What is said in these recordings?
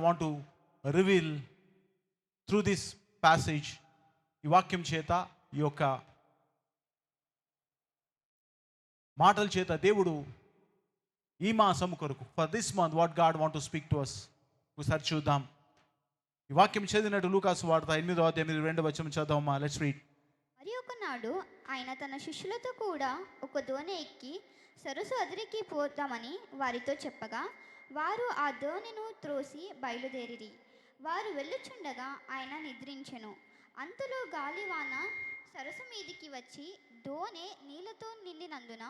Want to reveal through this passage. ఈ వాక్యం చేత, ఈ యొక్క మాటల చేత దేవుడు ఈ మాసం కొరకు, for this month what God want to speak to us, ఒకసారి చూద్దాం. ఈ వాక్యం చదివినట్టు లూకాసు వార్త 8వ అధ్యాయం 22వ వచనం చదవమ్మా. Let's read. మరి ఒకనాడు ఆయన తన శిష్యులతో కూడా ఒక దోణి ఎక్కి సరస్సు అదిరికి పోతామని వారితో చెప్పగా, వారు ఆ దోణిను త్రోసి బయలుదేరిరి. వారు వెళ్ళుచుండగా ఆయన నిద్రించెను. అంతలో గాలివాన సరస్సు మీదికి వచ్చి దోణి నీళ్లతో నిండినందున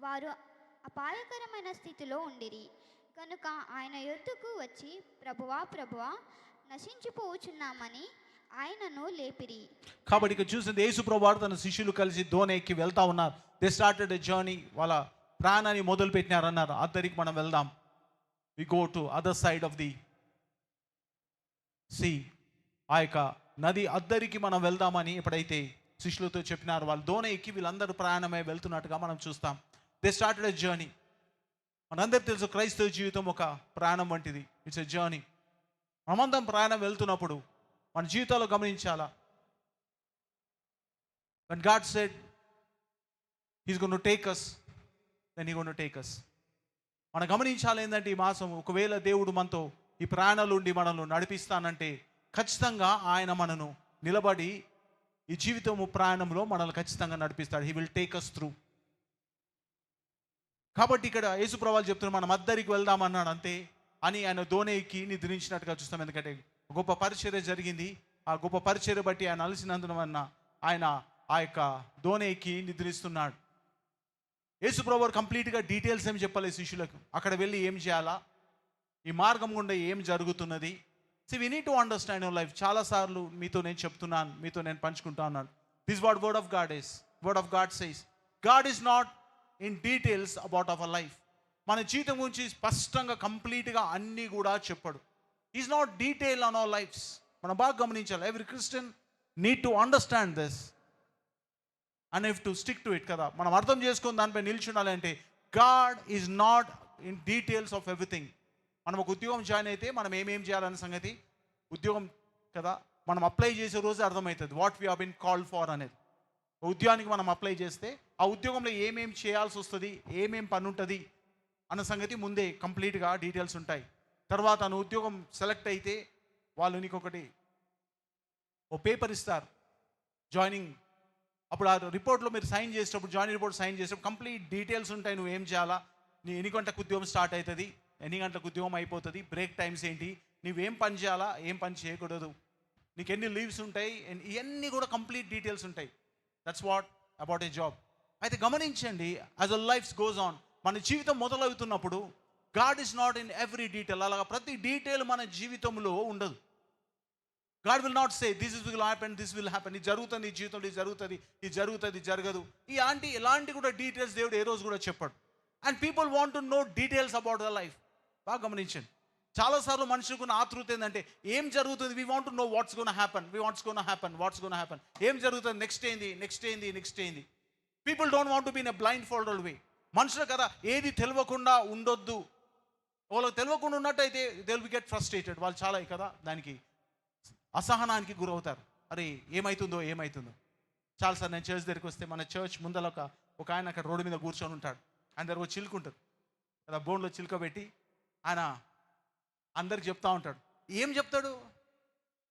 వారు అపాయకరమైన స్థితిలో ఉండిరి. కనుక ఆయన యొద్దకు వచ్చి, ప్రభువా ప్రభువా, నశించిపోవచ్చున్నామని ఆయనను లేపిరి. కాబట్టి ఇక్కడ చూసింది యేసు ప్రభువారు తన శిష్యులు కలిసి దోణి ఎక్కి వెళ్తా ఉన్నారు. They started a journey. వాళ్ళ ప్రాణాన్ని మొదలు పెట్టినారు. అన్నారు, అద్దరికి మనం వెళ్దాం. We go to other side of the sea. ఆ యొక్క నది అద్దరికి మనం వెళ్దామని ఎప్పుడైతే శిష్యులతో చెప్పినారు, వాళ్ళు దోణి ఎక్కి వీళ్ళందరూ ప్రయాణమై వెళ్తున్నట్టుగా మనం చూస్తాం. They started a journey. మనందరికీ తెలుసు, క్రైస్తవ జీవితం ఒక ప్రయాణం వంటిది. It's a journey. మనమందరం ప్రయాణం వెళ్తున్నప్పుడు మన జీవితాల్లో గమనించాలా, when God said he's going to take us, then he's going to take us. మనం గమనించాలి ఏంటంటే, ఈ మాసం ఒకవేళ దేవుడు మనతో ఈ ప్రయాణాలు ఉండి మనల్ని నడిపిస్తానంటే ఖచ్చితంగా ఆయన మనను నిలబడి ఈ జీవితము ప్రయాణంలో మనల్ని ఖచ్చితంగా నడిపిస్తాడు. He will take us through. కాబట్టి ఇక్కడ యేసు ప్రభువు చెప్తున్నారు, మనం అద్దరికి వెళ్దామన్నాడు అంతే అని ఆయన దోణికి నిద్రించినట్టుగా చూస్తాం. ఎందుకంటే గొప్ప పరిచర్య జరిగింది. ఆ గొప్ప పరిచర్య బట్టి ఆయన అలసినందున ఆయన ఆ యొక్క దోణికి నిద్రిస్తున్నాడు. యేసు ప్రభువు కంప్లీట్గా డీటెయిల్స్ ఏం చెప్పాలి శిష్యులకు, అక్కడ వెళ్ళి ఏం చేయాలా, ఈ మార్గం గుండా ఏం జరుగుతున్నది. So we need to understand your life. చాలాసార్లు మీతో నేను చెప్తున్నాను, మీతో నేను పంచుకుంటా ఉన్నాను. This what word of God is. Word of God says God is not in details about our life. మన జీవితం గురించి స్పష్టంగా కంప్లీట్గా అన్నీ కూడా చెప్పడు. Is not detail on our lives. మనం బాగా గమనించాలి. Every Christian need to understand this and have to stick to it కదా. మనం అర్థం చేసుకుని దానిపై నిల్చుండాలి. అంటే God is not in details of everything. మనం ఒక ఉద్యోగం జాయిన్ అయితే మనం ఏమేం చేయాలనే సంగతి, ఉద్యోగం కదా మనం అప్లై చేసే రోజు అర్థమవుతుంది what we have been called for అనేది. ఉద్యోగానికి మనం అప్లై చేస్తే ఆ ఉద్యోగంలో ఏమేం చేయాల్సి వస్తుంది, ఏమేం పని ఉంటుంది అన్న సంగతి ముందే కంప్లీట్గా డీటెయిల్స్ ఉంటాయి. తర్వాత నువ్వు ఉద్యోగం సెలెక్ట్ అయితే వాళ్ళు నీకు ఒకటి ఓ పేపర్ ఇస్తారు జాయినింగ్. అప్పుడు ఆ రిపోర్ట్లో మీరు సైన్ చేసేటప్పుడు, జాయినింగ్ రిపోర్ట్ సైన్ చేసేటప్పుడు కంప్లీట్ డీటెయిల్స్ ఉంటాయి. నువ్వు ఏం చేయాలా, నీ ఎన్ని గంటలకు ఉద్యోగం స్టార్ట్ అవుతుంది, ఎన్ని గంటలకు ఉద్యోగం అయిపోతుంది, బ్రేక్ టైమ్స్ ఏంటి, నువ్వేం పని చేయాలా, ఏం పని చేయకూడదు, నీకు ఎన్ని లీవ్స్ ఉంటాయి, ఇవన్నీ కూడా కంప్లీట్ డీటెయిల్స్ ఉంటాయి. That's what about a job. అయితే గమనించండి, as a life goes on, మన జీవితం మొదలవుతున్నప్పుడు God is not in every detail. అలాగా ప్రతి డీటెయిల్ మన జీవితంలో ఉండదు. God will not say this will happen, this will happen, ఇది జరుగుతుంది, ఈ జీవితంలో ఇది జరుగుతుంది, ఇది జరుగుతుంది, జరగదు. ఎలాంటి కూడా డీటెయిల్స్ దేవుడు ఏ రోజు కూడా చెప్పాడు. And people want to know details about the life. బాగా గమనించండి, చాలాసార్లు మనుషులకు ఉన్న ఆతృత ఏంటంటే ఏం జరుగుతుంది, we want to know what's gonna happen, what's gonna happen, ఏం జరుగుతుంది, నెక్స్ట్ ఏంది. People don't want to be in a blindfolded way. మనుషులు కదా ఏది తెలియకుండా ఉండొద్దు. వాళ్ళకి తెలియకుండా ఉన్నట్టయితే దే విల్ గెట్ ఫ్రస్ట్రేటెడ్. వాళ్ళు చాలా కదా దానికి అసహనానికి గురవుతారు. అరే ఏమవుతుందో. చాలాసార్లు నేను చర్చ్ దగ్గరికి వస్తే, మన చర్చ్ ముందర ఒక ఆయన అక్కడ రోడ్డు మీద కూర్చొని ఉంటాడు. ఆయన దగ్గర ఒక చిలుక ఉంటుంది కదా, బోన్లో చిలుక పెట్టి ఆయన అందరికి చెప్తా ఉంటాడు. ఏం చెప్తాడు,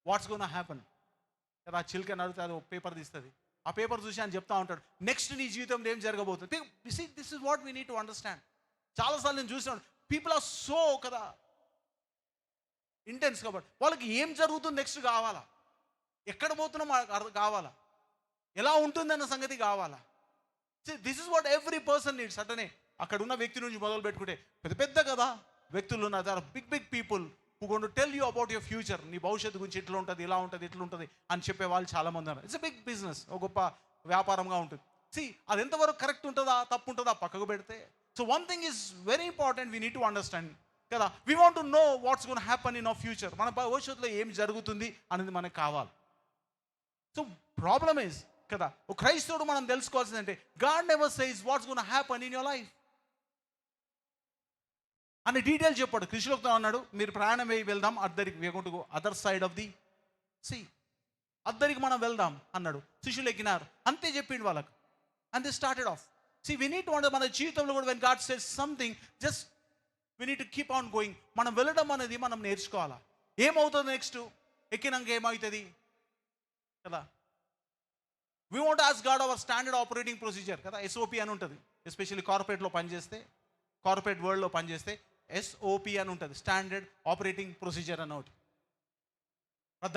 వాట్స్ గోనా హ్యాపన్ కదా. ఆ చిలుక నడుతుంది, ఒక పేపర్ తీస్తుంది, ఆ పేపర్ చూసి ఆయన చెప్తా ఉంటాడు నెక్స్ట్ నీ జీవితంలో ఏం జరగబోతుంది. This is what we need to understand. చాలాసార్లు నేను చూసినాను, పీపుల్ ఆర్ సో కదా ఇంటెన్స్. కాబట్టి వాళ్ళకి ఏం జరుగుతుంది నెక్స్ట్ కావాలా, ఎక్కడ పోతున్నాం కావాలా, ఎలా ఉంటుందన్న సంగతి కావాలా. This is what every person needs. అట్టనే అక్కడ ఉన్న వ్యక్తి నుంచి మొదలు పెట్టుకుంటే పెద్ద కదా వ్యక్తులు ఉన్నారు, big people who gone to tell you about your future. నీ భవిష్యత్తు గురించి ఇట్లా ఉంటుంది, ఇలా ఉంటుంది, ఇట్లా ఉంటుంది అని చెప్పే వాళ్ళు చాలామంది ఉన్నారు. ఇట్స్ ఎ బిగ్ బిజినెస్, ఒక గొప్ప వ్యాపారంగా ఉంటుంది. అది ఎంతవరకు కరెక్ట్ ఉంటుందా తప్పు ఉంటుందా పక్కకు పెడితే. So one thing is very important, we need to understand కదా. We want to know what's gonna happen in our future. మన భవిష్యత్తులో ఏం జరుగుతుంది అనేది మనకు కావాలి. సో ప్రాబ్లమ్ ఈజ్ కదా, ఒక క్రైస్తవుడు మనం తెలుసుకోవాల్సిందంటే God never says what's gonna happen in your life. అని డీటెయిల్ చెప్పాడు. కృషిలోక్తో అన్నాడు, మీరు ప్రయాణం వేయి వెళ్దాం అద్దరికి, వేగుంటుకు other side of the sea, అద్దరికి మనం వెళ్దాం అన్నాడు. శిష్యులు ఎక్కినారు, అంతే చెప్పిండు వాళ్ళకు. And they started off. So we need to under, మన జీవితంలో కూడా when God says something, just we need to keep on going. మనం వెళ్ళడం అనేది మనం నేర్చుకోవాలా. ఏమవుతుంది నెక్స్ట్, ఎక్కినాక ఏమవుతుంది కదా. We want ask God our standard operating procedure కదా, ఎస్ఓపి అని ఉంటుంది. ఎస్పెషల్లీ కార్పొరేట్లో పనిచేస్తే, కార్పొరేట్ వరల్డ్లో పనిచేస్తే ఎస్ఓపి అని ఉంటుంది, స్టాండర్డ్ ఆపరేటింగ్ ప్రొసీజర్ అని ఒకటి.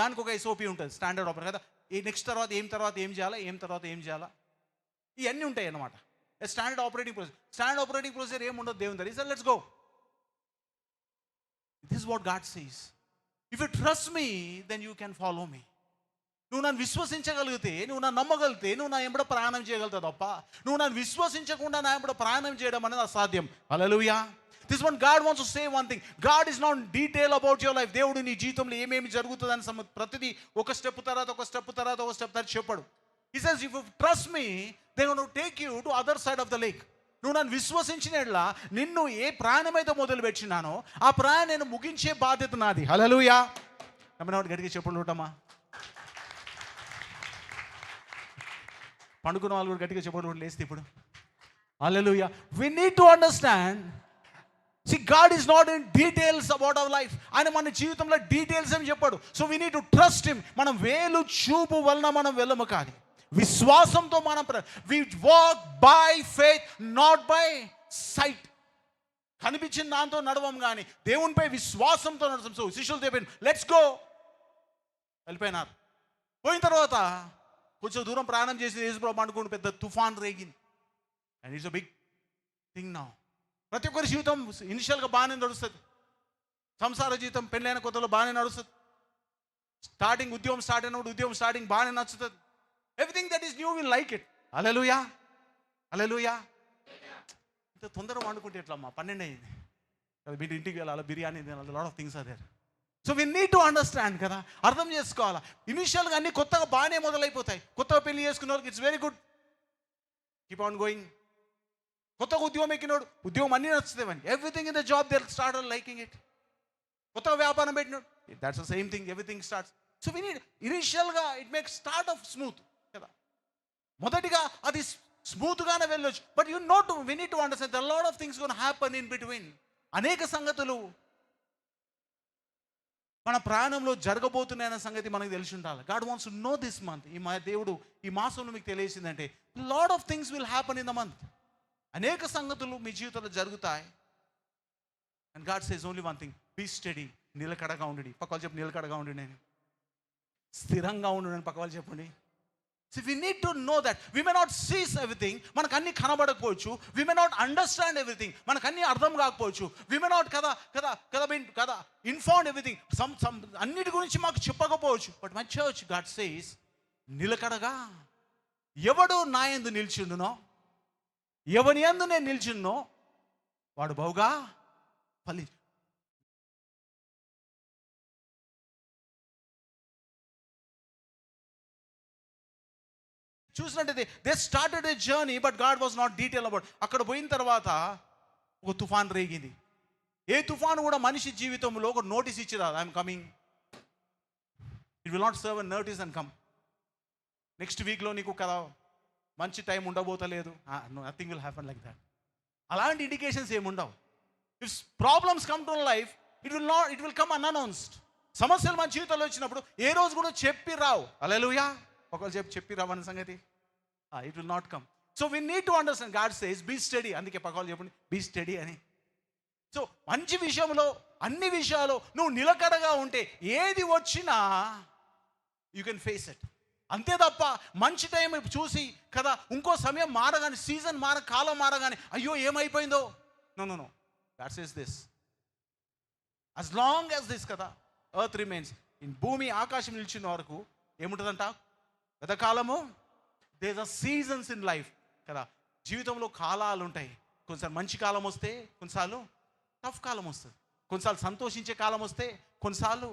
దానికి ఒక ఎస్ఓపి ఉంటుంది, స్టాండర్డ్ ఆపరేట్ కదా. ఈ నెక్స్ట్ తర్వాత ఏం చేయాలా, తర్వాత ఏం చేయాలా, ఇవన్నీ ఉంటాయి అన్నమాట. Standard operating procedure. Standard operating procedure ఏముండదు దేవుని దగ్గర. Is let's go. This is what God says. If you trust me then you can follow me. నువ్వు నన్ను విశ్వసించగలిగితే, నువ్వు నన్ను నమ్మగలిగితే, నువ్వు నా ఎంబడ ప్రయాణం చేయగలుగుతావు తప్ప నువ్వు నన్ను విశ్వసించకుండా నా ఎంబడ ప్రయాణం చేయడం అనేది అసాధ్యం. Hallelujah. This one God wants to say one thing. God is not detail about your life. దేవుడు నీ జీవితంలో ఏమేమి జరుగుతుందని ప్రతిదీ ఒక స్టెప్ తర్వాత ఒక స్టెప్ చెప్పాడు. He says if you trust me then I will take you to other side of the lake. నువ్వు నన్ను విశ్వసించినట్లా నిన్ను ఏ ప్రయాణం అయితే మొదలు పెట్టినానో ఆ ప్రయాణం నేను ముగించే బాధ్యత నాది. హల్లెలూయా. నమ్మినవాడు గట్టిగా చెప్పులు ఉంటామా. పండుకున్న వాళ్ళు కూడా గట్టిగా చెప్పడం లేస్తే ఇప్పుడు. Hallelujah. We need to understand. See, God is not in details about our life. ఆయన మన జీవితంలో డీటెయిల్స్ ఏమి చెప్పాడు. So we need to trust him. మనం వేలు చూపు వలన మనం వెళ్ళము కానీ విశ్వాసంతో మనం we walk by faith not by sight. కనిపించిన దాంతో నడవం కానీ దేవునిపై విశ్వాసంతో నడవం. సో శిష్యులు చెప్పారు లెట్స్ గో. వెళ్ళిపోయినారు. పోయిన తర్వాత కొంచెం దూరం ప్రయాణం చేసి యేసుప్రభు అనుకోండి పెద్ద తుఫాన్ రేగింది. And it's a big thing now. ప్రతి ఒక్కరి జీవితం ఇనిషియల్గా బాగానే నడుస్తుంది. సంసార జీవితం పెళ్ళైన కొత్తలో బాగానే నడుస్తుంది. ఉద్యోగం స్టార్ట్ అయినప్పుడు ఉద్యోగం స్టార్టింగ్ బాగానే నచ్చుతుంది. Everything that is new will like it. Hallelujah. Hallelujah. ఇంత తొందరగా వండుకుంటే ఎట్లమ్మా, 12 అయింది కదా, మీరు ఇంటికి వెళ్ళాలి, బిర్యానీ తినాలి, lot of things are there. So we need to understand కదా, అర్థం చేసుకోవాలా. ఇనిషియల్గా అన్ని కొత్తగా బాగానే మొదలైపోతాయి. కొత్తగా పెళ్లి చేసుకున్న వాళ్ళకి it's very good, keep on going. కొత్తగా ఉద్యోగం ఎక్కినోడు ఉద్యోగం అన్నీ నచ్చుతామని, everything in the job they start liking it. కొత్తగా వ్యాపారం పెట్టినోడు that's the same thing, everything starts. So we need ఇనిషియల్గా it makes start of smooth కదా, మొదటిగా అది స్మూత్గానే వెళ్ళొచ్చు. But you note we need to understand the lot of things gonna happen in between. అనేక సంగతులు మన ప్రాణంలో జరగబోతున్నాయన్న సంగతి మనకు తెలిసి ఉండాలి. God wants to know this month. దేవుడు ఈ మాసంలో మీకు తెలియసిందంటే lot of things will happen in the month. అనేక సంగతులు మీ జీవితంలో జరుగుతాయి. And God says only one thing, be steady. నిలకడగా ఉండండి. పక్క వాళ్ళు చెప్పి నిలకడగా ఉండి, నేను స్థిరంగా ఉండు. పక్క వాళ్ళు చెప్పండి. So we need to know that we may not sees everything. మనకు అన్నీ కనబడకపోవచ్చు. We may not understand everything. మనకు అన్నీ అర్థం కాకపోవచ్చు. వీ మే నాట్ కదా ఇన్ఫార్మ్డ్ ఎవ్రీథింగ్. అన్నిటి గురించి మాకు చెప్పకపోవచ్చు. But my church God says నిలకడగా. ఎవడు నా యందు నిలిచిండునో, ఎవని యందు నేను నిలిచిన్నో వాడు బహుగా ఫలి. చూసినట్టయితే they started a journey but God was not detail about. అక్కడ పోయిన తర్వాత ఒక తుఫాన్ రేగింది. ఏ తుఫాను కూడా మనిషి జీవితంలో ఒక నోటీస్ ఇచ్చిరా, I'm coming. It will not serve a notice and come. Next వీక్లో నీకు కదా మంచి టైం ఉండబోతలేదు, nothing will happen like that. అలాంటి ఇండికేషన్స్ ఏముండవు. If problems come to life it will come unannounced. సమస్యలు మన జీవితంలో వచ్చినప్పుడు ఏ రోజు కూడా చెప్పి రావు. హల్లెలూయా. ఒకళ్ళు చెప్పి రావు అన్న సంగతి it will not come. So we need to understand God says be steady. అందుకే పక్క వాళ్ళు చెప్పండి బీ స్టడీ అని. సో మంచి విషయంలో అన్ని విషయాలు నువ్వు నిలకడగా ఉంటే ఏది వచ్చినా యూ కెన్ ఫేస్ ఇట్. అంతే తప్ప మంచి టైం చూసి కదా ఇంకో సమయం మారగానే, సీజన్ కాలం మారగానే అయ్యో ఏమైపోయిందో, no. God says this as long as this కదా ఎర్త్ రిమైన్స్, భూమి ఆకాశం నిలిచిన వరకు ఏముంటుందంట గతకాలము. There are seasons in life కదా. జీవితంలో కాలాలు ఉంటాయి. కొన్నిసార్లు మంచి కాలం వస్తే, కొన్నిసార్లు టఫ్ కాలం వస్తుంది. కొన్నిసార్లు సంతోషించే కాలం వస్తే, కొన్నిసార్లు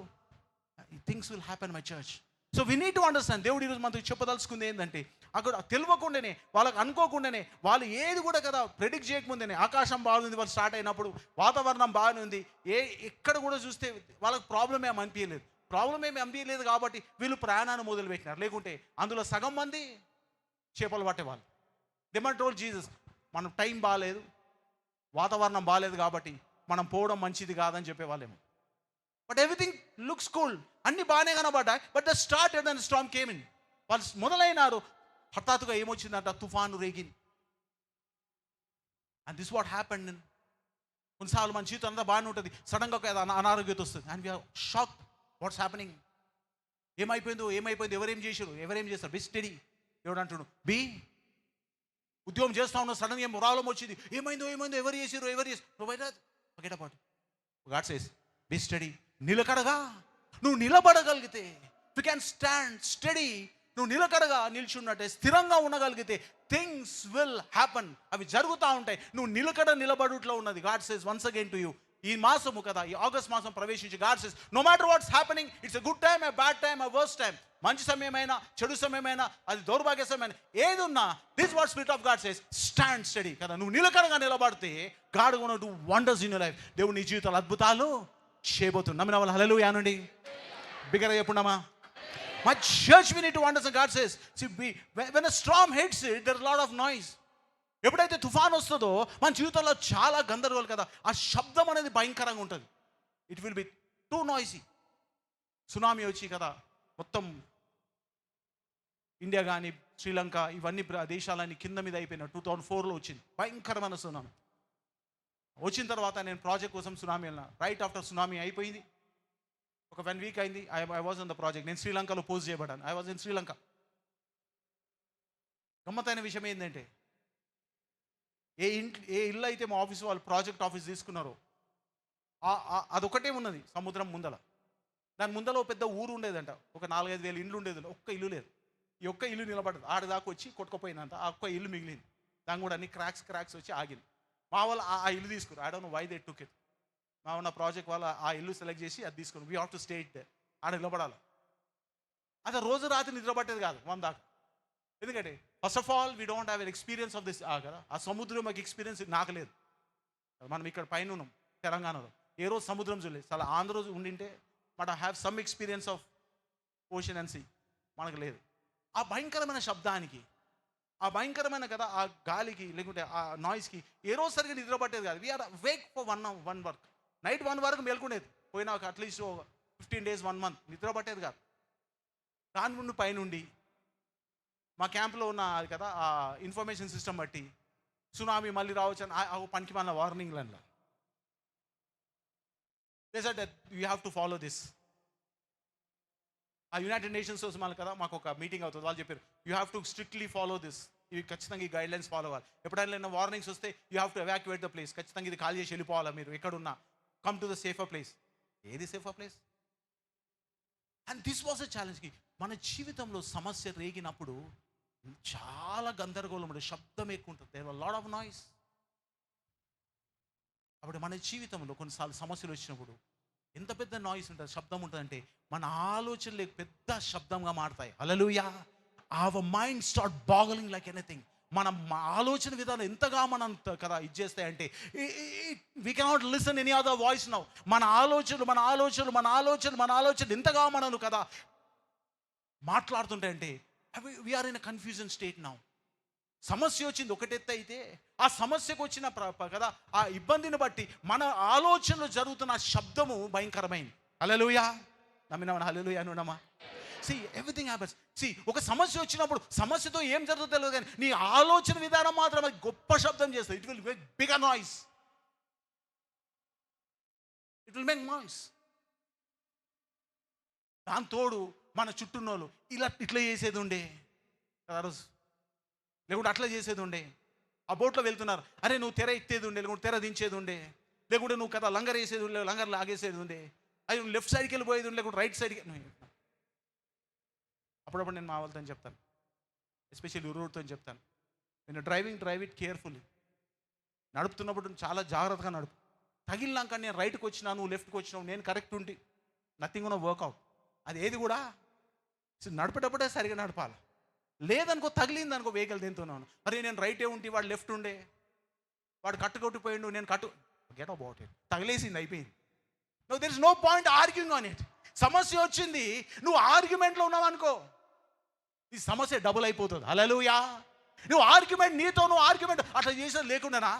things will happen my church. So we need to understand. దేవుడు ఈరోజు మనకు చెప్పదలుచుకుంది ఏంటంటే, అక్కడ తెలియకుండానే, వాళ్ళకి అనుకోకుండానే, వాళ్ళు ఏది కూడా కదా ప్రెడిక్ట్ చేయకముందేనే, ఆకాశం బాగుంది వాళ్ళు స్టార్ట్ అయినప్పుడు, వాతావరణం బాగానే ఉంది, ఎక్కడ కూడా చూస్తే వాళ్ళకి ప్రాబ్లం ఏమి అనిపించలేదు కాబట్టి వీళ్ళు ప్రయాణాన్ని మొదలుపెట్టినారు. లేకుంటే అందులో సగం మంది చేపలు పట్టేవాళ్ళు. దే టోల్డ్ జీసస్, మనం టైం బాగాలేదు, వాతావరణం బాగాలేదు కాబట్టి మనం పోవడం మంచిది కాదని చెప్పేవాళ్ళేమో. బట్ ఎవ్రీథింగ్ లుక్స్ కూల్, అన్ని బాగానే కనబడ్డాయి. But the start and then storm came in. వాళ్ళు మొదలైనారు, హఠాత్తుగా ఏమొచ్చిందంట, తుఫాను రేగింది. And this what happened. కొన్నిసార్లు మన జీవితం అంతా బాగానే ఉంటుంది, సడన్గా ఒక అనారోగ్యత వస్తుంది. And we're shock, what's happening, ఏమైపోయిందో, ఎవరేం చేస్తారు. Be steady. దేవుడు అంటున్నాడు, బి ఉద్యోగం చేస్తా ఉన్నావు, సడన్గా ఏం ప్రాబ్లం వచ్చింది, ఏమైందో, ఎవరు చేసారు. Forget about. God says, be steady. నిలకడగా నువ్వు నిలబడగలిగితే, యు క్యాన్ స్టాండ్ స్టడీ. నువ్వు నిలకడగా నిల్చున్నట్టే, స్థిరంగా ఉండగలిగితే థింగ్స్ విల్ హ్యాపన్. అవి జరుగుతూ ఉంటాయి. నువ్వు నిలబడుట్లో ఉన్నది. God says once again to you, ఈ మాసము కదా, ఈ ఆగస్ట్ మాసం ప్రవేశించి God says, no matter what's happening, it's a good time, a bad time, a worst time, మంచి సమయమైనా చెడు సమయమైనా, అది దౌర్భాగ్య సమయమైనా, ఏది ఉన్నా, this what spirit of God says, stand steady కదా. నువ్వు నిలకడగా నిలబడితే God gonna do wonders in your life. దేవుడు నీ జీవితాలు అద్భుతాలు చేయబోతుంది. నమ్మిన వాళ్ళు హల్లెలూయా అనండి. బిగ్గరగా చెప్పున్నామా? My church, we need to understand. God says, see, when a storm hits it, there's a lot of noise. ఎప్పుడైతే తుఫాన్ వస్తుందో మన జీవితంలో చాలా గందరగోళం కదా, ఆ శబ్దం అనేది భయంకరంగా ఉంటుంది. It will be two noisy. Tsunami వచ్చి కదా, మొత్తం ఇండియా కానీ శ్రీలంక ఇవన్నీ దేశాలన్నీ కింద మీద అయిపోయినా 2004లో వచ్చింది భయంకరమైన సునామీ. వచ్చిన తర్వాత నేను ప్రాజెక్ట్ కోసం సునామీ వెళ్ళిన. రైట్ ఆఫ్టర్ సునామీ అయిపోయింది, ఒక 1 వీక్ అయింది. I was on the project. నేను శ్రీలంకలో పోస్ట్ చేయబడ్డాను. I was in Sri Lanka. గమ్మతైన విషయం ఏంటంటే, ఏ ఇల్లు అయితే మా ఆఫీస్ వాళ్ళు ప్రాజెక్ట్ ఆఫీస్ తీసుకున్నారో అదొకటే ఉన్నది సముద్రం ముందల. దాని ముందల ఒక పెద్ద ఊరు ఉండేదంట, ఒక 4-5 వేల ఇండ్లు ఉండేది. ఒక్క ఇల్లు లేదు. ఈ ఒక్క ఇల్లు నిలబడ్డది. ఆడదాకా వచ్చి కొట్టుకుపోయిందంట. ఆ ఒక్క ఇల్లు మిగిలింది. దాని కూడా అన్ని క్రాక్స్ వచ్చి ఆగింది. మా వాళ్ళు ఆ ఇల్లు తీసుకున్నారు. I don't know why they took it. మా ప్రాజెక్ట్ వాళ్ళు ఆ ఇల్లు సెలెక్ట్ చేసి అది తీసుకున్నారు. We have to stay it. ఆడ నిలబడాలి. అది రోజు రాత్రి నిద్రపట్టేది కాదు 1 దాకా. ఎందుకంటే first of all we don't have an experience of this. కదా, ఆ సముద్రం మాకు ఎక్స్పీరియన్స్ నాకు లేదు. మనం ఇక్కడ పైన ఉన్నాం తెలంగాణలో, ఏ రోజు సముద్రం చూడలేదు. చాలా ఆంధ్ర రోజు ఉండింటే but I have some experience of ocean and sea. మనకు లేదు. ఆ భయంకరమైన శబ్దానికి, ఆ భయంకరమైన కదా ఆ గాలికి, లేకుంటే ఆ నాయిస్కి ఏ రోజు సరిగ్గా నిద్ర పట్టేది కాదు. We are wake for one work. Night 1 వరకు మేల్కొనేది. పోయినా ఒక అట్లీస్ట్ 15 days 1 month నిద్ర పట్టేది కాదు. దాని నుండి పైనుండి మా క్యాంప్లో ఉన్న అది కదా ఆ ఇన్ఫర్మేషన్ సిస్టమ్ బట్టి సునామీ మళ్ళీ రావచ్చు అని పనికి మన వార్నింగ్లలో they said that you have to follow this. ఆ యునైటెడ్ నేషన్స్ కోసం వాళ్ళు కదా మాకు ఒక మీటింగ్ అవుతుంది. వాళ్ళు చెప్పారు you have to strictly follow this. ఇవి ఖచ్చితంగా ఈ గైడ్లైన్స్ ఫాలో అవ్వాలి. ఎప్పుడైనా వార్నింగ్స్ వస్తే you have to evacuate the place. ఖచ్చితంగా ఇది ఖాళీ చేసి వెళ్ళిపోవాలా మీరు ఎక్కడున్నా. Come to the safer place. ఏది safer place? And this was a ఛాలెంజ్కి. మన జీవితంలో సమస్య రేగినప్పుడు చాలా గందరగోళం ఉంటుంది, శబ్దం ఎక్కువ ఉంటుంది. There were lot of noise. అప్పుడు మన జీవితంలో కొన్నిసార్లు సమస్యలు వచ్చినప్పుడు ఎంత పెద్ద నాయిస్ ఉంటుంది, శబ్దం ఉంటుందంటే మన ఆలోచనలు పెద్ద శబ్దంగా మారుతాయి. Hallelujah. Our mind start boggling like anything. మన ఆలోచన విధానం ఎంతగా మనం కదా ఇది చేస్తాయంటే we cannot listen any other voice now. మన ఆలోచనలు ఎంతగా మనను కదా మాట్లాడుతుంటాయంటే we're in a confusion state now. సమస్య వచ్చింది ఒకటెత్త అయితే, ఆ సమస్యకు వచ్చిన కదా ఆ ఇబ్బందిని బట్టి మన ఆలోచనలు జరుగుతున్న శబ్దము భయంకరమైంది. హల్లెలూయా. నమ్మినామా? హల్లెలూయా అనున్నామా? See, everything happens. See, ఒక సమస్య వచ్చినప్పుడు సమస్యతో ఏం జరుగుతుందో తెలియదు, కానీ నీ ఆలోచన విధానం మాత్రం అది గొప్ప శబ్దం చేస్తుంది. It will make bigger noise. It will make noise. దాని తోడు మన చుట్టూన్నోళ్ళు ఇట్లా చేసేది ఉండే ఆ రోజు, లేకుంటే అట్లా చేసేది ఉండే. ఆ బోట్లో వెళ్తున్నారు, అరే నువ్వు తెర ఎత్తేది ఉండే, లేకుంటే తెర దించేది ఉండే, లేకుంటే నువ్వు కదా లంగర్ వేసేది ఉండే, లంగర్ లాగేసేది ఉండే, అది నువ్వు లెఫ్ట్ సైడ్కి వెళ్ళిపోయేది ఉండే, లేకుంటే రైట్ సైడ్కి. అప్పుడప్పుడు నేను మా వాళ్ళతో చెప్తాను, ఎస్పెషల్లీ రూట్తో చెప్తాను, నేను డ్రైవ్ ఇట్ కేర్ఫుల్లీ. నడుపుతున్నప్పుడు చాలా జాగ్రత్తగా నడుపు. తగిలినాక నేను రైట్కి వచ్చినా, నువ్వు లెఫ్ట్కి వచ్చినావు, నేను కరెక్ట్ ఉండి నథింగ్ ఉన్న వర్కౌట్. అది ఏది కూడా నడిపేటప్పుడే సరిగా నడపాలి. లేదనుకో తగిలింది అనుకో వెహికల్ దేంతోనాను, అరే నేను రైటే ఉంటే వాడు లెఫ్ట్ ఉండే, వాడు కట్టుకొట్టిపోయిండు, నేను గెట్ అబౌట్ ఇట్, తగిలేసింది అయిపోయింది. No there is no point arguing on it. సమస్య వచ్చింది, నువ్వు ఆర్గ్యుమెంట్లో ఉన్నావు అనుకో, ఈ సమస్య డబుల్ అయిపోతుంది. హల్లెలూయా. నువ్వు ఆర్గ్యుమెంట్, నువ్వు ఆర్గ్యుమెంట్ అట్లా చేసేది లేకుండానా,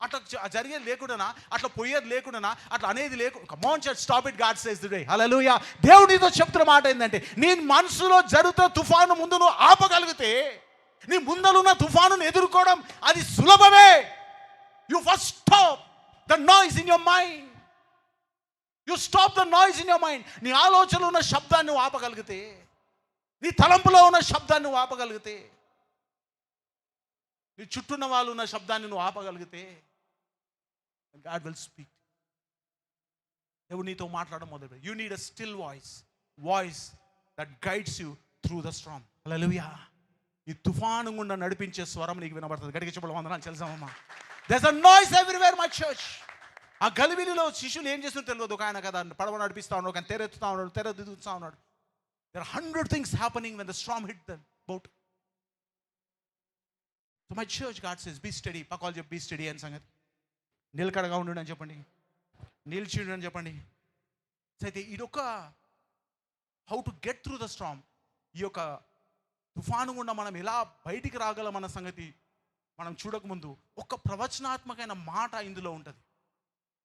అట్లా జరిగేది లేకుండానా, అట్లా పోయేది లేకుండానా, అట్లా అనేది లేకుండా, come on church, stop it, God says today. Hallelujah. దేవుడు నీతో చెప్తున్న మాట ఏంటంటే, నీ మనసులో జరుగుతున్న తుఫాను ముందు నువ్వు ఆపగలిగితే, నీ ముందలున్న తుఫానును ఎదుర్కోవడం అది సులభమే. You first stop the noise in your mind. You stop the noise in your mind. నీ ఆలోచనలో ఉన్న శబ్దాన్ని నువ్వు ఆపగలిగితే, నీ తలంపులో ఉన్న శబ్దాన్ని నువ్వు ఆపగలిగితే, నీ చుట్టూన్న వాళ్ళు ఉన్న శబ్దాన్ని నువ్వు ఆపగలిగితే, గాడ్ విల్ స్పీక్. దేవుడు నీతో మాట్లాడడం మొదలు. You need a still voice that guides you through the storm. Hallelujah. ఈ తుఫాను గుండా నడిపించే స్వరం నీకు వినబడుతుంది. గట్టిగా చెప్పడం వందనాలు తెలుసామమ్మా. There's a noise everywhere my church. ఆ గలిబిలిలో శిష్యులు ఏం చేస్తున్నారు తెలియదు. ఒక ఆయన కదా పడవ నడిపిస్తా ఉన్నాడు, ఒక ఆయన తెరెత్తుతా ఉన్నాడు, తెరదిద్దుతా ఉన్నాడు. There are 100 things happening when the storm hit the boat. So my church, God says, be steady. పక్కలు చెప్పి be steady అని సంగతి. నిలకడగా ఉండు అని చెప్పండి, నిలిచిండు అని చెప్పండి. అయితే ఇదొక how to get through the storm. ఈ యొక్క తుఫాను గుండా మనం ఎలా బయటికి రాగలం అన్న సంగతి మనం చూడకముందు ఒక ప్రవచనాత్మకమైన మాట ఇందులో ఉంటుంది.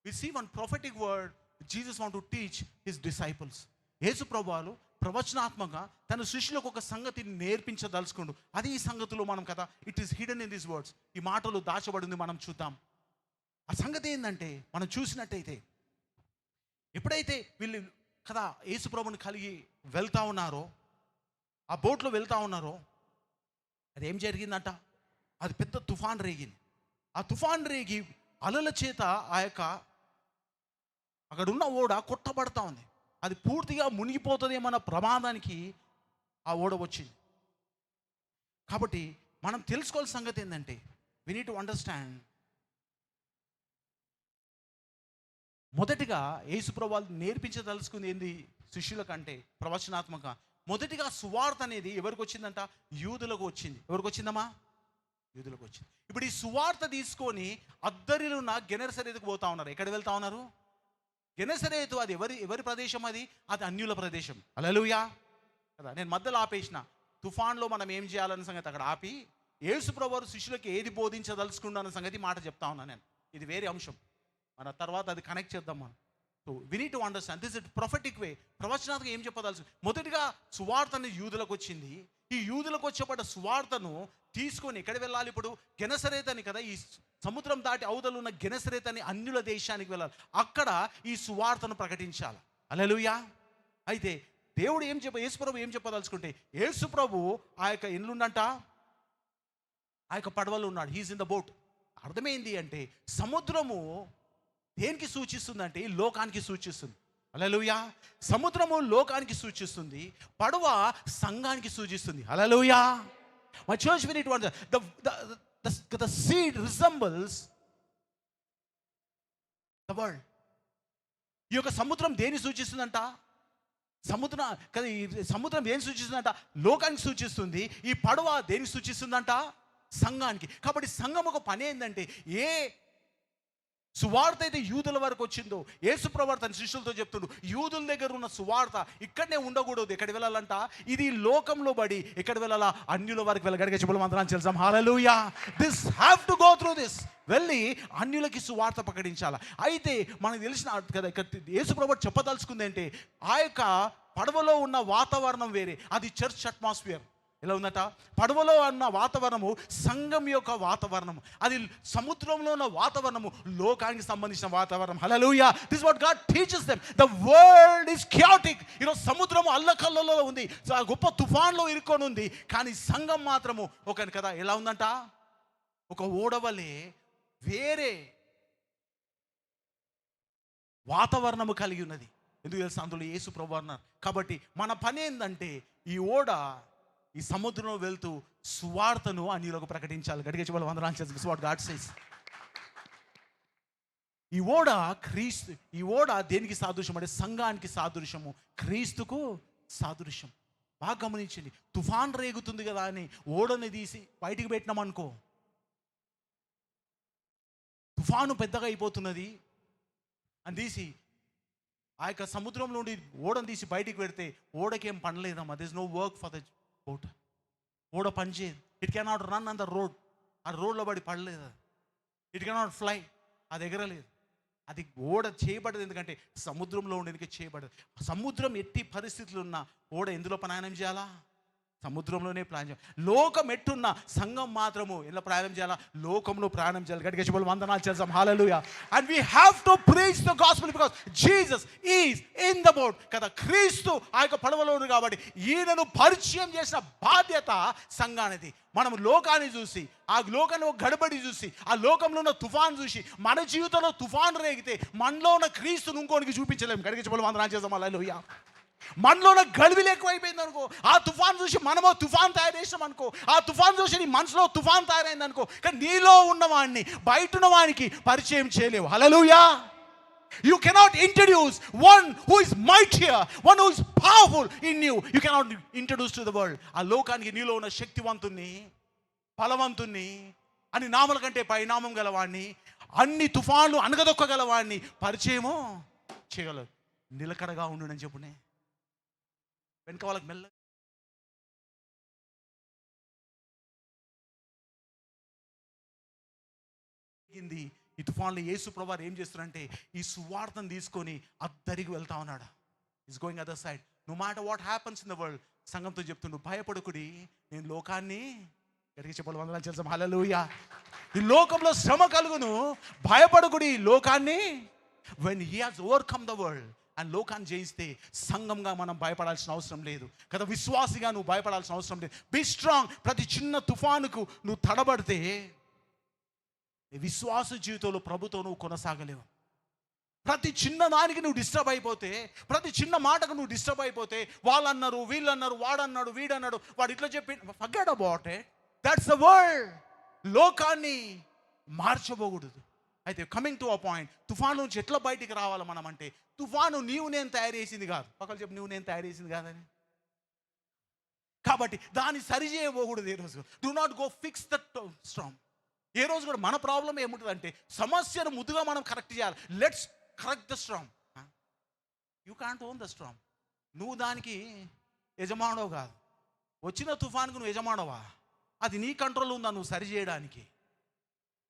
We see one prophetic word Jesus want to teach his disciples. యేసు ప్రభువాలు ప్రవచనాత్మకంగా తన శిష్యులకు ఒక సంగతిని నేర్పించదలుచుకోండు. అది ఈ సంగతిలో మనం కదా, it is hidden in these words. ఈ మాటలు దాచబడింది, మనం చూద్దాం. ఆ సంగతి ఏంటంటే, మనం చూసినట్టయితే ఎప్పుడైతే వీళ్ళు కదా యేసు ప్రభుని కలిగి వెళ్తా ఉన్నారో, ఆ బోట్లో వెళ్తా ఉన్నారో, అది ఏం జరిగిందంట, అది పెద్ద తుఫాన్ రేగింది. ఆ తుఫాన్ రేగి అలల చేత ఆ యొక్క అక్కడ ఉన్న ఓడ కొట్టబడతా ఉంది. అది పూర్తిగా మునిగిపోతుందేమన్న ప్రమాదానికి ఆ ఓడ వచ్చింది. కాబట్టి మనం తెలుసుకోవాల్సిన సంగతి ఏంటంటే, వి నీడ్ టు అండర్స్టాండ్. మొదటిగా యేసుప్రభువు వాళ్ళు నేర్పించదలుచుకుంది ఏంది శిష్యుల కంటే ప్రవచనాత్మక. మొదటిగా సువార్త అనేది ఎవరికి వచ్చిందంట, యూదులకు వచ్చింది. ఎవరికి వచ్చిందమ్మా, యూదులకు వచ్చింది. ఇప్పుడు ఈ సువార్త తీసుకొని అద్దరిలో ఉన్న గెనెసరేతుకు పోతా ఉన్నారు. ఎక్కడ వెళ్తా ఉన్నారు, గెనెసరేతు. అది ఎవరి ప్రదేశం, అది అన్యుల ప్రదేశం. హల్లెలూయా కదా. నేను మధ్యలో ఆపేసిన, తుఫాన్లో మనం ఏం చేయాలన్న సంగతి అక్కడ ఆపి, యేసు ప్రభువు శిష్యులకు ఏది బోధించదలుచుకున్న సంగతి మాట చెప్తా ఉన్నాను నేను. ఇది వేరే అంశం, మన తర్వాత అది కనెక్ట్ చేద్దాం మనం. So we need to understand this it prophetic way. ప్రవచనాత్మక ఏం చెప్పదలుచు, మొదటిగా సువార్త అనేది యూదులకు వచ్చింది. ఈ యూదులకు వచ్చేపడ్డ సువార్తను తీసుకొని ఎక్కడ వెళ్ళాలి, ఇప్పుడు గెనెసరేతు అని కదా, ఈ సముద్రం దాటి అవతల ఉన్న గెనెసరేతు అని అన్యుల దేశానికి వెళ్ళాలి. అక్కడ ఈ సువార్తను ప్రకటించాలి. హల్లెలూయా. అయితే దేవుడు యేసు ప్రభు ఏం చెప్పదలుచుకుంటే, యేసు ప్రభు ఆ యొక్క ఇల్లుండంట, ఆ యొక్క పడవలో ఉన్నాడు. He is in the boat. అర్థమైంది అంటే, సముద్రము దేనికి సూచిస్తుందంటే లోకానికి సూచిస్తుంది. హల్లెలూయా. సముద్రము లోకానికి సూచిస్తుంది, పడవ సంఘానికి సూచిస్తుంది. హల్లెలూయా. My church, we need to understand the seed resembles the world. ఈ యొక్క సముద్రం దేని సూచిస్తుందంట, సముద్రం దేని సూచిస్తుందంట, లోకానికి సూచిస్తుంది. ఈ పడవ దేనికి సూచిస్తుందంట, సంఘానికి. కాబట్టి సంఘం ఒక పని ఏంటంటే, ఏ సువార్త అయితే యూదుల వరకు వచ్చిందో, యేసు ప్రభువు తన శిష్యులతో చెప్తుండు, యూదుల దగ్గర ఉన్న సువార్త ఇక్కడనే ఉండకూడదు. ఎక్కడ వెళ్ళాలంట, ఇది లోకంలో బడి ఎక్కడ వెళ్ళాలా, అన్యుల వరకు వెళ్ళగలిగే చెప్పులు మంత్రాన్ని తెలుసాం. Hallelujah. This have to go through this. వెళ్ళి అన్యులకి సువార్త ప్రకటించాలి. అయితే మనకు తెలిసిన కదా, ఇక్కడ యేసు ప్రభువు చెప్పదలుచుకుంది అంటే, ఆ యొక్క పడవలో ఉన్న వాతావరణం వేరే, అది చర్చ్ అట్మాస్ఫియర్. ఎలా ఉందట, పడవలో ఉన్న వాతావరణము సంఘం యొక్క వాతావరణము, అది సముద్రంలో ఉన్న వాతావరణము లోకానికి సంబంధించిన వాతావరణం. Hallelujah. This what God teachers them. The world is chaotic. ఈరోజు సముద్రము అల్లకల్లలో ఉంది, గొప్ప తుఫాన్లో ఇరుక్కొని ఉంది. కానీ సంఘం మాత్రము ఒక కదా ఎలా ఉందంట, ఒక ఓడవలే వేరే వాతావరణము కలిగి ఉన్నది. ఎందుకు తెలుసు, అందులో యేసు ప్రభువు అన్నారు. కాబట్టి మన పని ఏంటంటే, ఈ ఓడ ఈ సముద్రంలో వెళ్తూ సువార్తను అన్యులకు ప్రకటించాలి. గట్టిగా చెప్పాలి, వందనాలు చేసి వాట్ గాడ్ సేస్. ఈ ఓడ క్రీస్తు. ఈ ఓడ దేనికి సాదృశ్యం అంటే, సంఘానికి సాదృశ్యము, క్రీస్తుకు సాదృశ్యం. బాగా గమనించండి. తుఫాన్ రేగుతుంది కదా అని ఓడని తీసి బయటికి పెట్టినామనుకో, తుఫాను పెద్దగా అయిపోతున్నది అని తీసి ఆ యొక్క సముద్రంలో నుండి ఓడను తీసి బయటికి పెడితే ఓడకేం పనిలేదమ్మా. This no work for the boat. ఓడ పనిచేయదు. It cannot run on the road. ఆ రోడ్లో పడి పడలేదు. It cannot fly. అది ఎగరలేదు. అది ఓడ చేయబడదు. ఎందుకంటే సముద్రంలో ఉండేందుకే చేయబడదు. సముద్రం ఎట్టి పరిస్థితులు ఉన్న ఓడ ఎందులో ప్రయాణం చేయాలా? సముద్రంలోనే ప్రయాణం చేయాలి. లోకం ఎట్టున్న సంఘం మాత్రము ఎలా ప్రయాణం చేయాలా? లోకంలో ప్రయాణం చేయాలి. గట్టిగా చెప్పాలి, వందనాలు చేద్దాం. Hallelujah. And we have to preach the gospel because Jesus is in the boat కదా. క్రీస్తు ఆ యొక్క పడవలో ఉంది కాబట్టి ఈయనను పరిచయం చేసిన బాధ్యత సంఘానిది. మనం లోకాన్ని చూసి, ఆ లోకంలో గడబడి చూసి, ఆ లోకంలో ఉన్న తుఫాన్ చూసి, మన జీవితంలో తుఫాన్ రేగితే మనలో ఉన్న క్రీస్తును ఇంకోనికి చూపించలేము. గట్టిగా చెప్పాలి, వందనాలు చేద్దాం. హల్లెలూయా. మనలోన గడివిలు ఎక్కువైపోయింది అనుకో, ఆ తుఫాన్ చూసి మనమో తుఫాన్ తయారు చేసాం అనుకో, ఆ తుఫాన్ చూసి నీ మనసులో తుఫాన్ తయారైంది అనుకో, కానీ నీలో ఉన్నవాడిని బయట ఉన్నవానికి పరిచయం చేయలేవు. హల్లెలూయా. You cannot introduce one who is mightier, one who is powerful in you. You cannot introduce to the world. ఆ లోకానికి నీలో ఉన్న శక్తివంతుణ్ణి, బలవంతుణ్ణి, అని నామల కంటే పైనామం గలవాడిని, అన్ని తుఫాన్లు అనగదొక్కగలవాడిని పరిచయము చేయగలరు. నిలకడగా ఉండు అని చెప్పునే. వెనక వాళ్ళకి మెల్ల ఈ తుఫాన్లో యేసు ప్రభువు ఏం చేస్తున్నారంటే ఈ సువార్తను తీసుకొని అద్దరికి వెళ్తా ఉన్నాడు. Is going other side. No matter what happens in the world. సంఘంతో చెప్తుండు, భయపడకుడి, నేను లోకాన్ని గట్టిగా చెప్పాలి, వందనాలు చేద్దాం. హల్లెలూయా. ఈ లోకంలో శ్రమ కలుగును, భయపడకుడి లోకాన్ని. When he has overcome the world, and లోకాన్ని జయిస్తే సంఘంగా మనం భయపడాల్సిన అవసరం లేదు కదా. విశ్వాసిగా నువ్వు భయపడాల్సిన అవసరం లేదు. Be strong. ప్రతి చిన్న తుఫానుకు నువ్వు తడబడితే విశ్వాస జీవితంలో ప్రభుతో నువ్వు కొనసాగలేవు. ప్రతి చిన్న దానికి నువ్వు డిస్టర్బ్ అయిపోతే, ప్రతి చిన్న మాటకు నువ్వు డిస్టర్బ్ అయిపోతే, వాళ్ళు అన్నారు, వీళ్ళు అన్నారు, వాడన్నాడు, వీడన్నాడు, వాడు ఇట్లా చెప్పి, forget about it. That's the world. లోకాన్ని మార్చబోకూడదు. అయితే కమింగ్ టు అ పాయింట్, తుఫాను నుంచి ఎట్లా బయటికి రావాలి మనం అంటే, తుఫాను నీవు నేను తయారు చేసింది కాదు. పక్కన చెప్పి, నువ్వు నేను తయారు చేసింది కాదని. కాబట్టి దాన్ని సరి చేయబోకూడదు. ఏ రోజు do not go fix the storm. ఏ రోజు కూడా మన ప్రాబ్లం ఏముంటుంది అంటే, సమస్యను ముద్దుగా మనం కరెక్ట్ చేయాలి. Let's correct the Storm. You can't own the Storm. నువ్వు దానికి యజమానవు కాదు. వచ్చిన తుఫాన్కు నువ్వు యజమానవా? అది నీ కంట్రోల్లో ఉందా నువ్వు సరి చేయడానికి?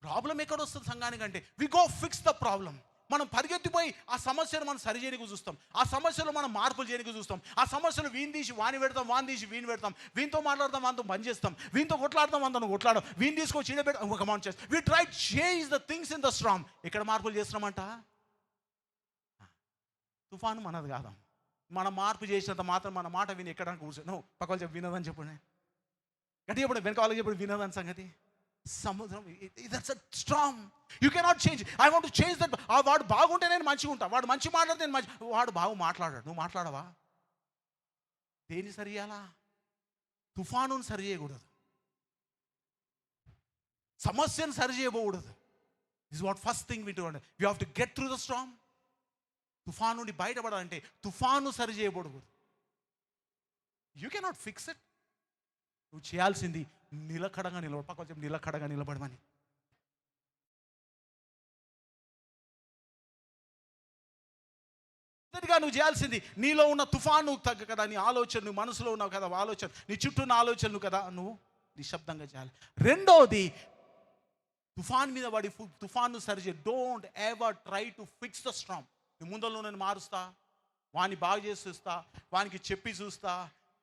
ప్రాబ్లం ఎక్కడ వస్తుంది సంఘానికంటే, we go fix the problem. మనం పరిగెత్తిపోయి ఆ సమస్యను మనం సరి చేయడానికి చూస్తాం. ఆ సమస్యలు మనం మార్పులు చేయడానికి చూస్తాం. ఆ సమస్యలు వీని తీసి వాని పెడతాం, వాని తీసి వీని పెడతాం. వీనితో మాట్లాడతాం, వానితో పని చేస్తాం. వీనితో కొట్లాడతాం, వానితో కొట్లాడడం. వీని తీసుకొని చీడబెడతాం, ఒక మాట చేస్తాం. We try change the things in the storm. ఎక్కడ మార్పులు చేస్తున్నామంట? తుఫాను మనది కాదా. మనం మార్పు చేసినంత మాత్రం మన మాట విని ఎక్కడానికి కూర్చో. నువ్వు పక్కన చెప్పి వినదని చెప్పండి. గట్టి చెప్పండి, వెనక వాళ్ళకి చెప్పండి వినదని సంగతి. సముద్రం, that's a strong. You cannot change. I want to change that. వాడు బాగుంటే నేను మంచిగా ఉంటా, వాడు మంచి మాట్లాడితే నేను మంచి. వాడు బాగు మాట్లాడాడు, నువ్వు మాట్లాడవా? దేన్ని సరి చేయాలా? తుఫానుని సరి చేయకూడదు, సమస్యను సరి చేయకూడదు. This what first thing we do. You have to get through the storm. తుఫాను నుండి బయటపడాలంటే తుఫాను సరి చేయకూడదు. You cannot fix it. నువ్వు చేయాల్సింది నిలకడగా నిలబడి. పక్క కొంచెం నిలకడగా నిలబడమని. మొదటిగా నువ్వు చేయాల్సింది, నీలో ఉన్న తుఫాను తగ్గ కదా, నీ ఆలోచన, నీ మనసులో ఉన్నావు కదా ఆలోచన, నీ చుట్టూ ఉన్న ఆలోచనలు కదా నువ్వు నిశ్శబ్దంగా చేయాలి. రెండోది, తుఫాన్ మీద పడి తుఫాను సరిచే. Don't ever try to fix the storm. నీ ముందరలో నేను మారుస్తా, వాడిని బాగు చేసి చూస్తా, వానికి చెప్పి చూస్తా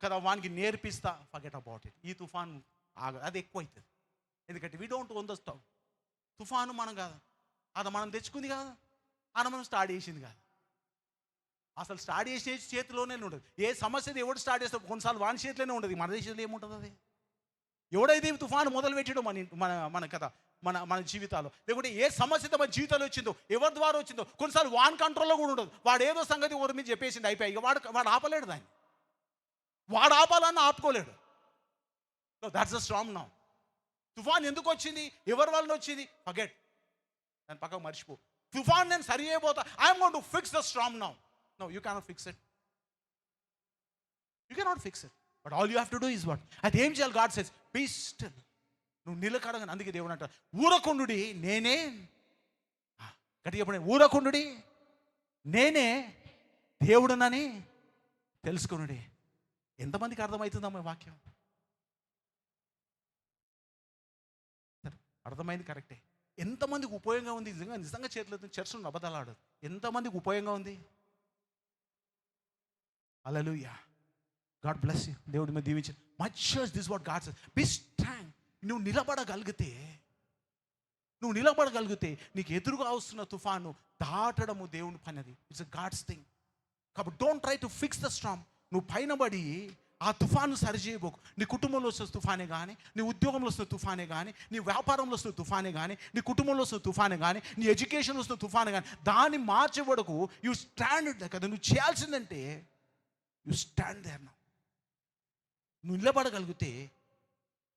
కదా, వానికి నేర్పిస్తా. Forget about it. ఈ తుఫాన్ అది ఎక్కువ అవుతుంది. ఎందుకంటే we don't own the storm. తుఫాను మనం కాదు, అది మనం తెచ్చుకుంది కాదు, అది మనం స్టార్ట్ చేసింది కాదు. అసలు స్టార్ట్ చేసే చేతిలోనే ఉండదు. ఏ సమస్యది ఎవడు స్టార్ట్ చేస్తావు, కొన్నిసార్లు వాని చేతిలోనే ఉండదు. మన దేశంలో ఏముంటుంది? అది ఎవడైతే తుఫాను మొదలు పెట్టాడో మన కదా, మన జీవితాల్లో, లేకుంటే ఏ సమస్యతో మన జీవితాలు వచ్చిందో, ఎవరి ద్వారా వచ్చిందో, కొన్నిసార్లు వాన్ కంట్రోల్లో కూడా ఉండదు. వాడు ఏదో సంగతి ఒకరి మీద చెప్పేసింది, అయిపోయి. ఇక వాడు ఆపలేడు దాన్ని. వాడు ఆపాలన్నా ఆపుకోలేడు. That's the storm now. తుఫాన్ ఎందుకు వచ్చింది, ఎవరి వల్ల వచ్చింది, ఫర్గెట్. దాని పక్కకు మర్చిపో. తుఫాన్ నేను సరి అయిపోతా. I'm going to fix the storm now. No, you cannot fix it. You cannot fix it. But all you have to do is what, అది ఏం చేయాలి? God says be still. నువ్వు నిలకడగా, అందుకే దేవుడు అంటారు ఊరకుండుడి నేనే, గట్టిగా చెప్పండి, ఊరకుండుడి నేనే దేవుడునని తెలుసుకునుడి. ఎంతమందికి అర్థమవుతుందమ్మా వాక్యం? అర్థమైంది, కరెక్టే. ఎంతమందికి ఉపయోగంగా ఉంది? నిజంగా చేతులతో చర్చను అబద్ధాలు ఆడదు. ఎంతమందికి ఉపయోగంగా ఉంది? Hallelujah, God bless you. దేవుడి మీద దీవించి my church, this what God says, be strong. నువ్వు నిలబడగలిగితే నీకు ఎదురుగా వస్తున్న తుఫాను దాటడము దేవుని పని. అది ఇట్స్ గాడ్స్ థింగ్. కాబట్టి don't try to fix the Storm. నువ్వు పైన పడి ఆ తుఫాను సరిచేయబోకు. నీ కుటుంబంలో వస్తున్న తుఫానే కానీ, నీ ఉద్యోగంలో వస్తున్న తుఫానే కానీ, నీ వ్యాపారంలో వస్తున్న తుఫానే కానీ, నీ కుటుంబంలో వస్తున్న తుఫానే కానీ, నీ ఎడ్యుకేషన్లో వస్తున్న తుఫానే కానీ, దాన్ని మార్చేవరకు యూ స్టాండ్ కదా. నువ్వు చేయాల్సిందంటే యూ స్టాండ్ దేర్ నౌ. నువ్వు నిలబడగలిగితే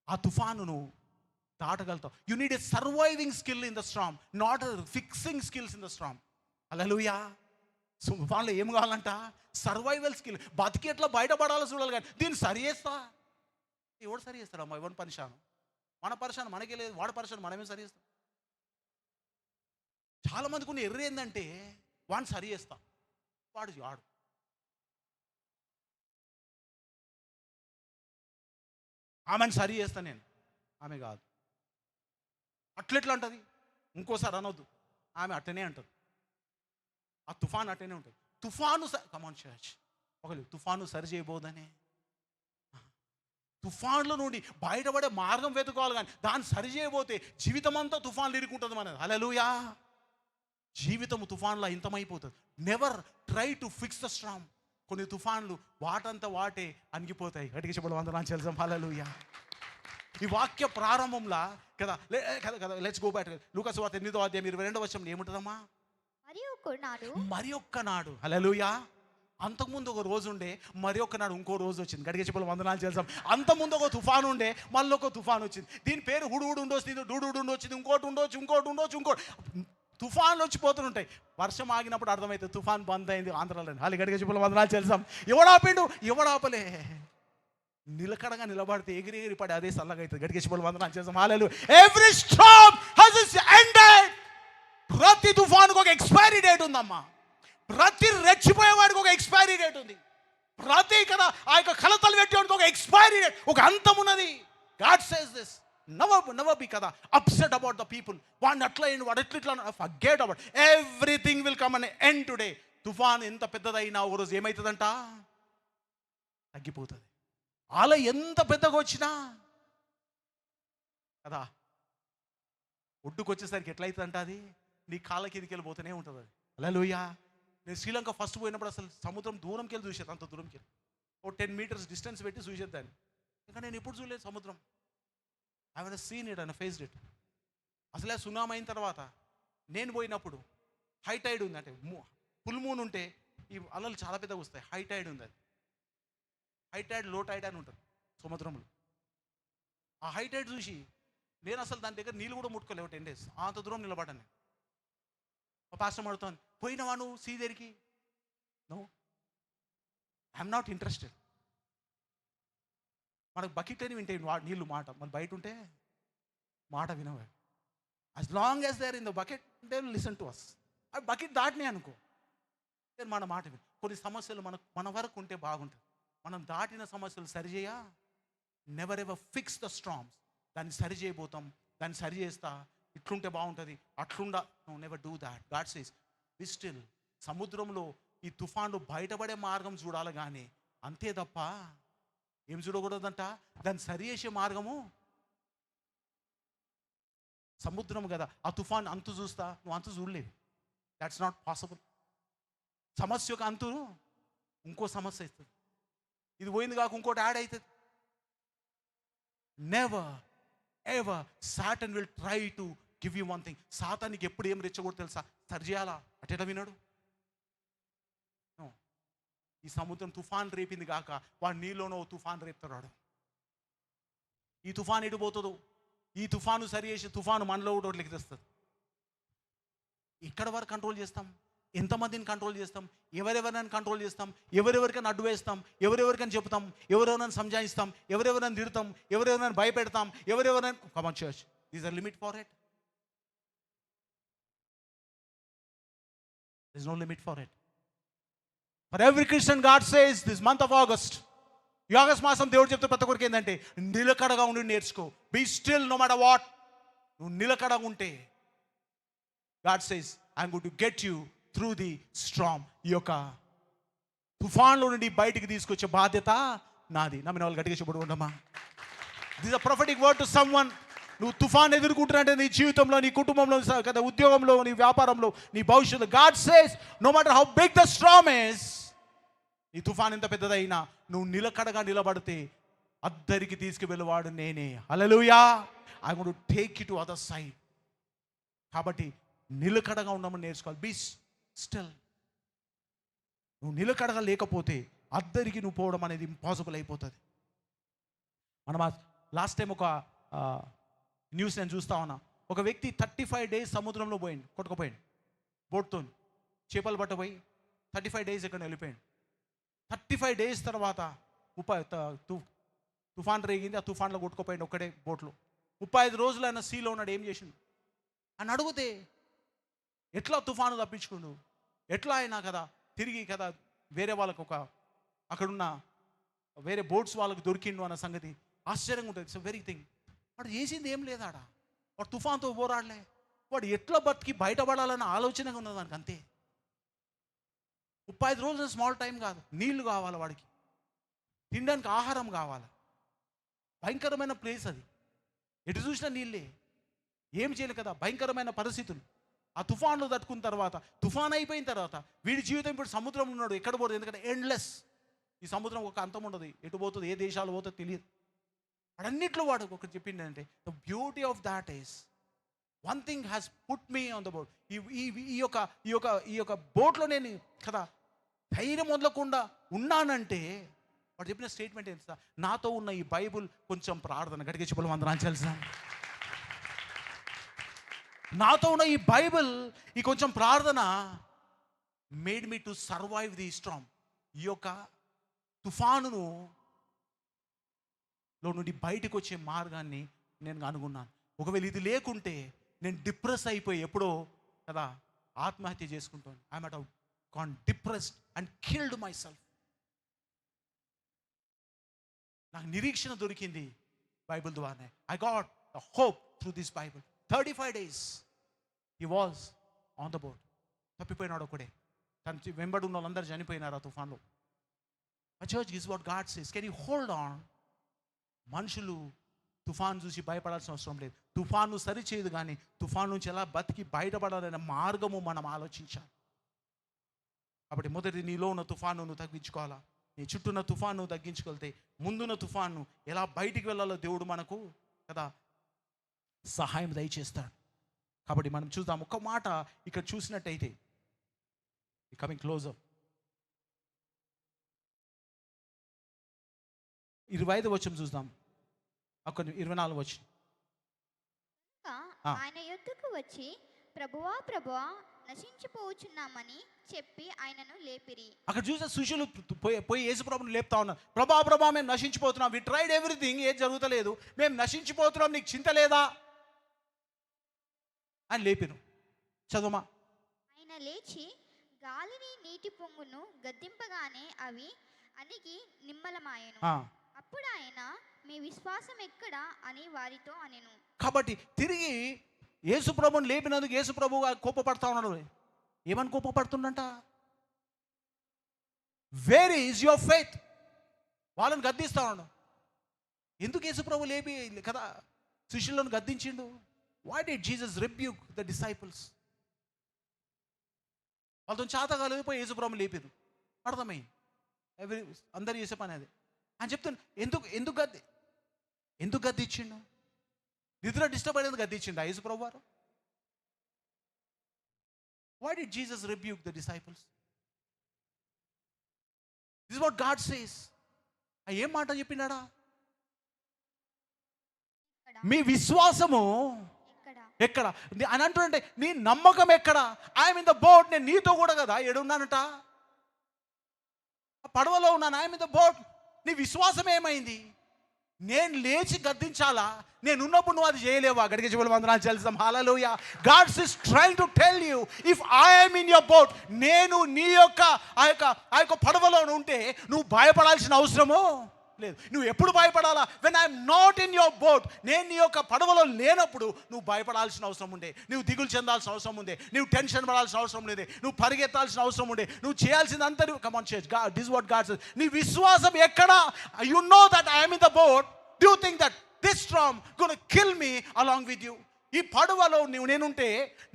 ఆ తుఫానును దాటగలుగుతావు. You need a surviving skill in the storm, not fixing skills in the storm. Hallelujah. So వాళ్ళలో ఏం కావాలంట? Survival skill. బతికి ఎట్లా బయటపడాలో చూడాలి, కానీ దీన్ని సరి చేస్తా. ఎవడు సరి చేస్తాడమ్మా? ఎవరి పరిశాను? మన పరిశాను మనకే లేదు, వాడి పరిశాను మనమే సరి చేస్తాం. చాలా మందికి ఉన్న ఎర్ర ఏంటంటే వాడిని సరి చేస్తా, వాడు ఆమెను సరి చేస్తా నేను, ఆమె కాదు. అట్లెట్లా అంటుంది? ఇంకోసారి అనొద్దు, ఆమె అట్టనే అంటుంది. ఆ తుఫాను అట్టనే ఉంటుంది. తుఫాను కమాన్ చర్చ్, ఒకళ్ళు తుఫాను సరి చేయబోదనే. తుఫాన్లో నుండి బయటపడే మార్గం వెతుకోవాలి, కానీ దాన్ని సరి చేయబోతే జీవితం అంతా తుఫాన్లు ఇరుక్కుంటుంది మనది. హల్లెలూయా. జీవితము తుఫాన్లో ఇంతమైపోతుంది. Never try to fix the storm. కొన్ని తుఫాన్లు వాటంతా వాటే అణిగిపోతాయి. గట్టిగా చెప్పడం వందనాలు చెల్లిద్దాం. హల్లెలూయా. ఈ వాక్య ప్రారంభంలో కదా కదా లెట్స్ గో బ్యాక్. లూకాసు వార్త 8వ అధ్యాయం 22వ వచనం ఏముంటుందమ్మా? మరి ఒక్క నాడు. హల్లెలూయా. అంతకుముందు ఒక రోజు ఉండే, మరి ఒక్క నాడు ఇంకో రోజు వచ్చింది. గట్టిగా చెప్పడం వందనాలు చేద్దాం. అంతకుముందు ఒక తుఫాను ఉండే, మళ్ళీ ఒక తుఫాను వచ్చింది. దీని పేరు హుడు ఉండొచ్చింది, డూడు ఉండొచ్చింది, ఇంకోటి ఉండొచ్చు. తుఫాన్లు వచ్చిపోతుంటాయి. వర్షం ఆగినప్పుడు అర్థమవుతుంది తుఫాన్ బంద్ అయింది ఆంధ్రాలో. వాళ్ళు గట్టిగా చెప్పడం వందనాలు చేద్దాం. ఎవడాపిండు ఎవడాపలే. నిలకడగా నిలబడితే ఎగిరి పడి అదే చల్లగా అవుతుంది. గట్టిగా చెప్పడం వందనాలు చేద్దాం. Hallelujah. Every storm has its ended. ప్రతి తుఫానుకు ఒక ఎక్స్పైరీ డేట్ ఉందమ్మా. ప్రతి రెచ్చిపోయేవాడికి ఒక ఎక్స్పైరీ డేట్ ఉంది. ప్రతి కదా ఆ యొక్క కలతలు పెట్టేవాడికి ఒక ఎక్స్పైరీ డేట్, ఒక అంతం ఉన్నది. God says this. Never be కదా అప్సెట్ అబౌట్ ద పీపుల్. వాడిని అట్లా వాడు ఎట్లా forget about everything will come an end today. తుఫాన్ ఎంత పెద్దదైనా ఒక రోజు ఏమవుతుందంట? తగ్గిపోతుంది. అలా ఎంత పెద్దగా వచ్చినా కదా ఒడ్డుకు వచ్చేసరికి ఎట్లయితుందంట అది నీ కాళ్ళ కిందికి వెళ్ళిపోతూనే ఉంటుంది అది. హల్లెలూయా. నేను శ్రీలంక ఫస్ట్ పోయినప్పుడు అసలు సముద్రం దూరంకి వెళ్ళి చూసేది. అంత దూరంకి వెళ్ళి ఓ 10 మీటర్స్ డిస్టెన్స్ పెట్టి చూసేద్దాన్ని. ఇంకా నేను ఎప్పుడు చూడలేదు సముద్రం. I have seen it and faced it. అసలే సునామీ అయిన తర్వాత నేను పోయినప్పుడు హై టైడ్ ఉంది. అంటే ఫుల్ మూన్ ఉంటే ఈ అలలు చాలా పెద్దగా వస్తాయి. హై టైడ్ ఉంది. అది హై టైడ్ లో టైడ్ అని ఉంటుంది సముద్రంలో. ఆ హై టైడ్ చూసి నేను అసలు దాని దగ్గర నీళ్ళు కూడా ముట్టుకోలేవు. 10 days అంత దూరం నిలబడ్డాను నేను. మా పాస్టర్ అడుగుతాను, పోయినవా నువ్వు సీ దగ్గరికి? No, I'm not interested. మనకు బకెట్ అని వింటే నీళ్ళు మాట, మన బయట ఉంటే మాట వినవే. as long as they are in the bucket they will listen to us. ఆ బకెట్ దాటినే అనుకో, మన మాట విను. కొన్ని సమస్యలు మన వరకు ఉంటే బాగుంటుంది. మనం దాటిన సమస్యలు సరిచేయ. Never ever fix the storms. దాన్ని సరి చేయబోతాం, దాన్ని సరి చేస్తా, ఇట్లుంటే బాగుంటుంది, అట్లుండా. No, never do that. God says be still. సముద్రంలో ఈ తుఫాన్లు బయటపడే మార్గం చూడాలి, కానీ అంతే తప్ప ఏం చూడకూడదంట? దాన్ని సరి చేసే మార్గము సముద్రం కదా. ఆ తుఫాన్ అంతు చూస్తా, నువ్వు అంతు చూడలేవు. That's not possible. సమస్య యొక్క అంతు ఇంకో సమస్య అవుతుంది. ఇది పోయింది కాక ఇంకోటి యాడ్ అవుతుంది. Never ever Satan will try to give you one thing. సాతానికి ఎప్పుడు ఏం రెచ్చగొట్టు తెలుసా? సరి చేయాలా? అటెలా విన్నాడు? ఈ సముద్రం తుఫాన్ రేపింది కాక వాడు నీలోనో తుఫాన్ రేపుతాడు. ఈ తుఫాన్ ఎటు పోతుందో, ఈ తుఫాను సరి చేసి తుఫాను మనలో ఒకటి తెస్తుంది. ఇక్కడ వరకు కంట్రోల్ చేస్తాం, ఎంతమందిని కంట్రోల్ చేస్తాం, ఎవరెవరిని కంట్రోల్ చేస్తాం, ఎవరెవరికైనా అడ్డు వేస్తాం, ఎవరెవరికైనా చెప్తాం, ఎవరెవరైనా సంజాయిస్తాం, ఎవరెవరైనా తిడతాం, ఎవరెవరైనా భయపెడతాం, ఎవరెవరైనా come on church is a limit for it. There's no limit for it. For every Christian, God says this month of August, ఈ ఆగస్ట్ మాసం దేవుడు చెప్తే ప్రతి ఒక్కరికి ఏంటంటే నిలకడగా ఉండి నేర్చుకో. Be still no matter what. నువ్వు నిలకడగా ఉంటే God says, I'm going to get you through the storm. ఈ యొక్క తుఫాన్లో నుండి బయటికి తీసుకొచ్చే బాధ్యత నాది. నమ్మిన వాళ్ళు గట్టిగా చెప్పబడుకుంటామా? This is a prophetic word to someone. నువ్వు తుఫాన్ ఎదుర్కొంటున్నట్టే నీ జీవితంలో, నీ కుటుంబంలో, కదా ఉద్యోగంలో, నీ వ్యాపారంలో, నీ భవిష్యత్తు. God says no matter how big the storm is, ఈ తుఫాన్ ఎంత పెద్దదైనా నువ్వు నిలకడగా నిలబడితే అద్దరికి తీసుకువెళ్ళవాడు నేనే. Hallelujah. I want to take you to other side. కాబట్టి నిలకడగా ఉండమని నేర్చుకోవాలి. Be still. నువ్వు నిలకడగా లేకపోతే అద్దరికి నువ్వు పోవడం అనేది ఇంపాసిబుల్ అయిపోతుంది. మనం లాస్ట్ టైం ఒక న్యూస్ నేను చూస్తా ఉన్నా. ఒక వ్యక్తి 35 days సముద్రంలో పోయింది, కొట్టుకుపోయింది బోట్తో, చేపలు పట్టపోయి 35 days ఇక్కడ వెళ్ళిపోయాడు. 35 days తర్వాత తుఫాన్ రేగింది, ఆ తుఫాన్లో కొట్టుకుపోయింది ఒక్కడే బోట్లో. 35 రోజులు ఆయన సీలో ఉన్నాడు. ఏం చేసిండు అని అడిగితే, ఎట్లా తుఫాను తప్పించుకుండు, ఎట్లా అయినా కదా తిరిగి కదా వేరే వాళ్ళకు ఒక అక్కడున్న వేరే బోట్స్ వాళ్ళకు దొరికిండు అన్న సంగతి ఆశ్చర్యంగా ఉంటుంది. It's very thing. వాడు చేసింది ఏం లేదాడా, వాడు తుఫాన్తో పోరాడలే, వాడు ఎట్లా బతికి బయటపడాలన్న ఆలోచనగా ఉన్నది దానికి, అంతే. 35 రోజులు స్మాల్ టైం కాదు. నీళ్లు కావాలి వాడికి, తినడానికి ఆహారం కావాలి. భయంకరమైన ప్లేస్ అది, ఎటు చూసినా నీళ్ళే, ఏం చేయలేదు కదా, భయంకరమైన పరిస్థితులు. ఆ తుఫాన్లో తట్టుకున్న తర్వాత, తుఫాన్ అయిపోయిన తర్వాత వీడి జీవితం ఇప్పుడు సముద్రంలో ఉన్నాడు. ఎక్కడ పోతుంది, ఎందుకంటే ఎండ్లెస్. ఈ సముద్రం ఒక అంతం ఉండదు, ఎటు పోతుంది, ఏ దేశాలు పోతుందో తెలియదు. వాడన్నిట్లో వాడు ఒకటి చెప్పింది అంటే, the beauty of that is one thing has put me on the boat. ఈ యొక్క బోట్లో నేను కదా ధైర్యం వదలకుండా ఉన్నానంటే వాడు చెప్పిన స్టేట్మెంట్ ఏంటి సార్, నాతో ఉన్న ఈ బైబుల్ కొంచెం ప్రార్థన, గట్టిగా చెప్పడం అందరం తెలుసా, నాతో ఉన్న ఈ బైబిల్ ఈ కొంచెం ప్రార్థన made me to survive the Storm. ఈ యొక్క తుఫానును లో నుండి బయటకు వచ్చే మార్గాన్ని నేను కనుగొన్నాను. ఒకవేళ ఇది లేకుంటే నేను డిప్రెస్ అయిపోయి ఎప్పుడో కదా ఆత్మహత్య చేసుకుంటాను. I might have gone depressed and killed my self. నాకు నిరీక్షణ దొరికింది బైబిల్ ద్వారానే. I got the hope through this Bible. 35 days he was on the boat. తప్పిపోయినాడు ఒకడే, తన వెంబడి ఉన్న వాళ్ళందరూ చనిపోయినారు ఆ తుఫాన్లో. A church is what God says. Can you hold on? మనుషులు తుఫాన్ చూసి భయపడాల్సిన అవసరం లేదు. తుఫాను సరిచేయదు, కానీ తుఫాన్ నుంచి ఎలా బతికి బయటపడాలనే మార్గము మనం ఆలోచించాలి. కాబట్టి మొదటి నీలో ఉన్న తుఫాను నువ్వు తగ్గించుకోవాలా. నీ చుట్టూ ఉన్న తుఫాను నువ్వు తగ్గించుకెళ్తే ముందున్న తుఫాను ఎలా బయటికి వెళ్ళాలో దేవుడు మనకు కదా సహాయం దయచేస్తాడు. కాబట్టి మనం చూద్దాం. ఒక మాట ఇక్కడ చూసినట్టయితే, కమింగ్ క్లోజర్, 25వ వచనం చూద్దాం. అక్కడ 24వ వచనం. ఆయన యొద్దకు వచ్చి, ప్రభువా ప్రభువా నశించిపోవచ్చున్నామని చెప్పి ఆయనను లేపిరి. అక్కడ చూసే శిష్యులు పోయి యేసుప్రభుని లేపుతా ఉన్నారు. ప్రభా ప్రభా మేము నశించిపోతున్నాం, వి ట్రైడ్ ఎవ్రీథింగ్, ఏది జరుగుతలేదు, మేము నశించిపోతున్నాం, నీకు చింత లేదా అని లేపిను. చదువుమా. ఆయన లేచి గాలిని నీటి పొంగును గద్దింపగానే అవి అణిగి నిమ్మలమాయెను. అప్పుడు ఆయన, మీ విశ్వాసం ఎక్కడా అని వారితో అనెను. కాబట్టి తిరిగి యేసుప్రభుని లేపినందుకు యేసుప్రభు కోపపడతా ఉన్నాడు. ఏమని కోపపడుతుండంట? Where is your faith? వాళ్ళని గద్దిస్తా ఉన్నాడు. ఎందుకు యేసుప్రభు లేపి కదా శిష్యులను గద్దించిండు? Why did Jesus rebuke the disciples? వాళ్ళతో చేత కాలేదు, పోయి యేసుప్రభుని లేపారు. అర్థమైంది, అందరు చేసే పని అది అని చెప్తాను. ఎందుకు గద్దించిండు? నిద్ర డిస్టర్బ్ అయ్యేందుకు గద్దించిండు ఆ యేసుప్రభు వారు? Why did Jesus rebuke the disciples? This is what God says. ఏం మాట చెప్పిండా? మీ విశ్వాసము ఎక్కడ అని అంటుంటే నీ నమ్మకం ఎక్కడ? ఐఎమ్ ఇన్ ద బోట్, నేను నీతో కూడా కదా ఏడున్నానట, పడవలో ఉన్నాను, ఐఎమ్ ఇన్ ద బోట్. నీ విశ్వాసం ఏమైంది? నేను లేచి గద్దించాలా? నేను ఉన్నప్పుడు నువ్వు అది చేయలేవా? గడికి చెప్పాలి వందనాలు చెల్లిస్తాం. Hallelujah. God is trying to tell you, if I'm in your boat, నేను నీ యొక్క ఆ యొక్క పడవలో ఉంటే నువ్వు భయపడాల్సిన అవసరము లేదు. నువ్వు ఎప్పుడు భయపడాలా? When I'm not in your boat, నేను నీ యొక్క పడవలో లేనప్పుడు నువ్వు భయపడాల్సిన అవసరం ఉండే, నువ్వు దిగులు చెందాల్సిన అవసరం ఉండే, నువ్వు టెన్షన్ పడాల్సిన అవసరం లేదు, నువ్వు పరిగెత్తాల్సిన అవసరం ఉండే, నువ్వు చేయాల్సిందంతా come on chase. This what God says. నీ విశ్వాసం ఎక్కడ? You know that I'm in the boat. Do you think that this storm gonna kill me along with you? ఈ పడవలో నేనుంటే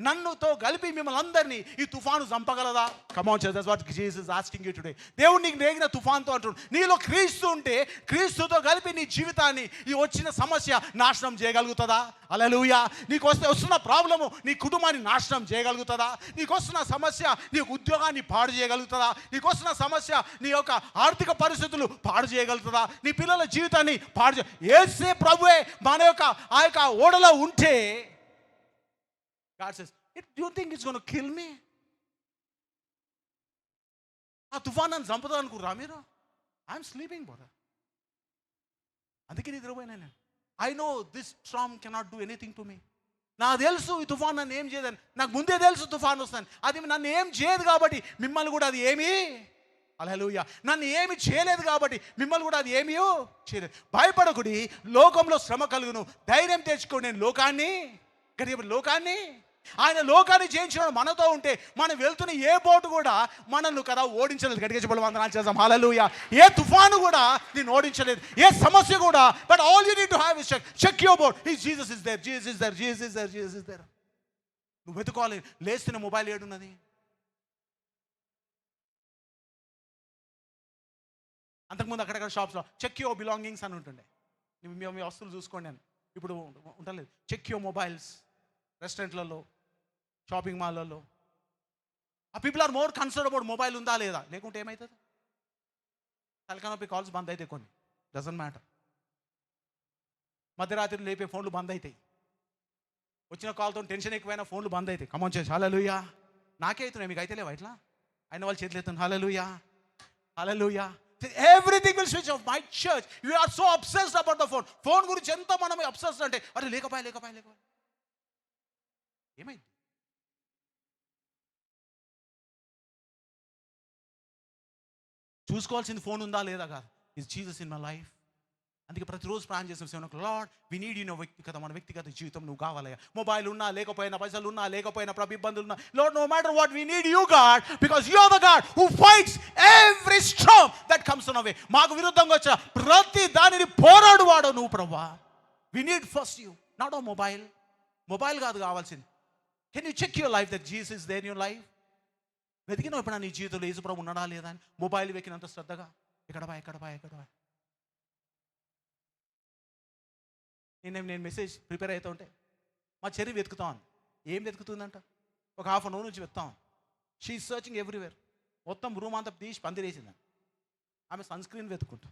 నన్నుతో కలిపి మిమ్మల్ని అందరినీ ఈ తుఫాను చంపగలదా? Come on church, that's what Jesus is asking you today. దేవుడు నీకు రేగిన తుఫాన్తో అంటున్నాడు, నీలో క్రీస్తు ఉంటే క్రీస్తుతో కలిపి నీ జీవితాన్ని, ఈ వచ్చిన సమస్య నాశనం చేయగలుగుతుందా? హల్లెలూయా. నీకు వస్తున్న ప్రాబ్లము నీ కుటుంబాన్ని నాశనం చేయగలుగుతుందా? నీకు వస్తున్న సమస్య నీ ఉద్యోగాన్ని పాడు చేయగలుగుతుందా? నీకు వస్తున్న సమస్య నీ యొక్క ఆర్థిక పరిస్థితులు పాడు చేయగలుగుతుందా? నీ పిల్లల జీవితాన్ని పాడు యేసే ప్రభువే మన యొక్క ఆ యొక్క ఓడలో ఉంటే, God says, do you think it's going to kill me? ఆ తుఫాన్ నన్ను చంపుతా అనుకుర్రా మీరు? ఐఎమ్ స్లీపింగ్ బ్రదర్, అందుకే నిద్రపోయినా నేను. I know this storm cannot do anything to me. నాకు తెలుసు ఈ తుఫాన్ నన్ను ఏం చేయదని, నాకు ముందే తెలుసు తుఫాన్ వస్తాను, అది నన్ను ఏం చేయదు కాబట్టి మిమ్మల్ని కూడా అది ఏమీ, హల్లెలూయా, నన్ను ఏమి చేయలేదు కాబట్టి మిమ్మల్ని కూడా అది ఏమీ చేయలేదు. భయపడకుడి, లోకంలో శ్రమ కలుగును, ధైర్యం తెచ్చుకో, నేను లోకాన్ని, లోకాన్ని, ఆయన లోకాన్ని జయించడం మనతో ఉంటే మనం వెళ్తున్న ఏ బోటు కూడా మనల్ని కదా ఓడించలేదు. గట్టిగా చెప్పాలి వందనాలు చేద్దాం. హల్లెలూయా. ఏ తుఫాను కూడా నేను ఓడించలేదు, ఏ సమస్య కూడా. But all you need to have is check your boat. Jesus is there, Jesus is there, Jesus is there, Jesus is there. నువ్వు వెతుకోవాలి. లేస్తున్న మొబైల్ ఏడున్నది? అంతకుముందు అక్కడక్కడ షాప్స్లో చెక్ యువర్ బిలాంగింగ్స్ అని ఉంటుండే, మీ వస్తువులు చూసుకోండి అని. ఇప్పుడు ఉండలేదు. Check your mobiles. రెస్టారెంట్లలో, షాపింగ్ మాల్లలో ఆ people are more concern about mobile ఉందా లేదా, లేకుంటే ఏమవుతుంది? తలకానొప్పి కాల్స్ బంద్ అవుతాయి, కొన్ని డజంట్ మ్యాటర్. మధ్యరాత్రి లేపే ఫోన్లు బంద్ అవుతాయి, వచ్చిన కాల్తో టెన్షన్ ఎక్కువైనా ఫోన్లు బంద్ అవుతాయి. కమాన్ చేసి హల్లెలూయా. నాకే అవుతున్నాయి, మీకు అయితే లేవా ఇట్లా? అయిన వాళ్ళు చేతులు ఎత్తాను. హల్లెలూయా, హల్లెలూయా. Everything will switch off. My church, you are so obsessed about the phone. Phone గురించి ఎంత మనం అబ్సెస్డ్ అంటే, అరే లేకపోయా. ఏమైంది? చూసుకోవాల్సింది ఫోన్ ఉందా లేదా కాదు. Is Jesus in my life. అందుకే ప్రతిరోజు ప్రార్థన చేస్తాం. 7 o'clock, Lord we need you. వ్యక్తిగత, మన వ్యక్తిగత జీవితం నువ్వు కావాలయ్యా. మొబైల్ ఉన్నా లేకపోయినా, పైసలు ఉన్నా లేకపోయినా, ఇబ్బందులు ఉన్నా, Lord no matter what we need you God, because you are the God who fights every storm that comes on away. మాకు విరుద్ధంగా వచ్చే ప్రతి దానిని పోరాడువాడు నువ్వు ప్రభువా. We need first you, not a mobile కాదు కావాల్సింది. Can you check your life that Jesus is there in your life? వెతికినావు ఎప్పుడన్నా నీ జీవితంలో యేసు ప్రభు ఉన్నాడా లేదా అని? మొబైల్ వెతికినంత శ్రద్ధగా ఎక్కడ బా. నేను మెసేజ్ ప్రిపేర్ అవుతూ ఉంటే మా చెర్రీ వెతుకుతాను. ఏం వెతుకుతుందంట? ఒక హాఫ్ అన్ అవర్ నుంచి వెతుకుతాం. She is searching everywhere. మొత్తం రూమ్ అంతా తీసి పందిరేసిందండి. ఆమె సన్ స్క్రీన్ వెతుకుంటా.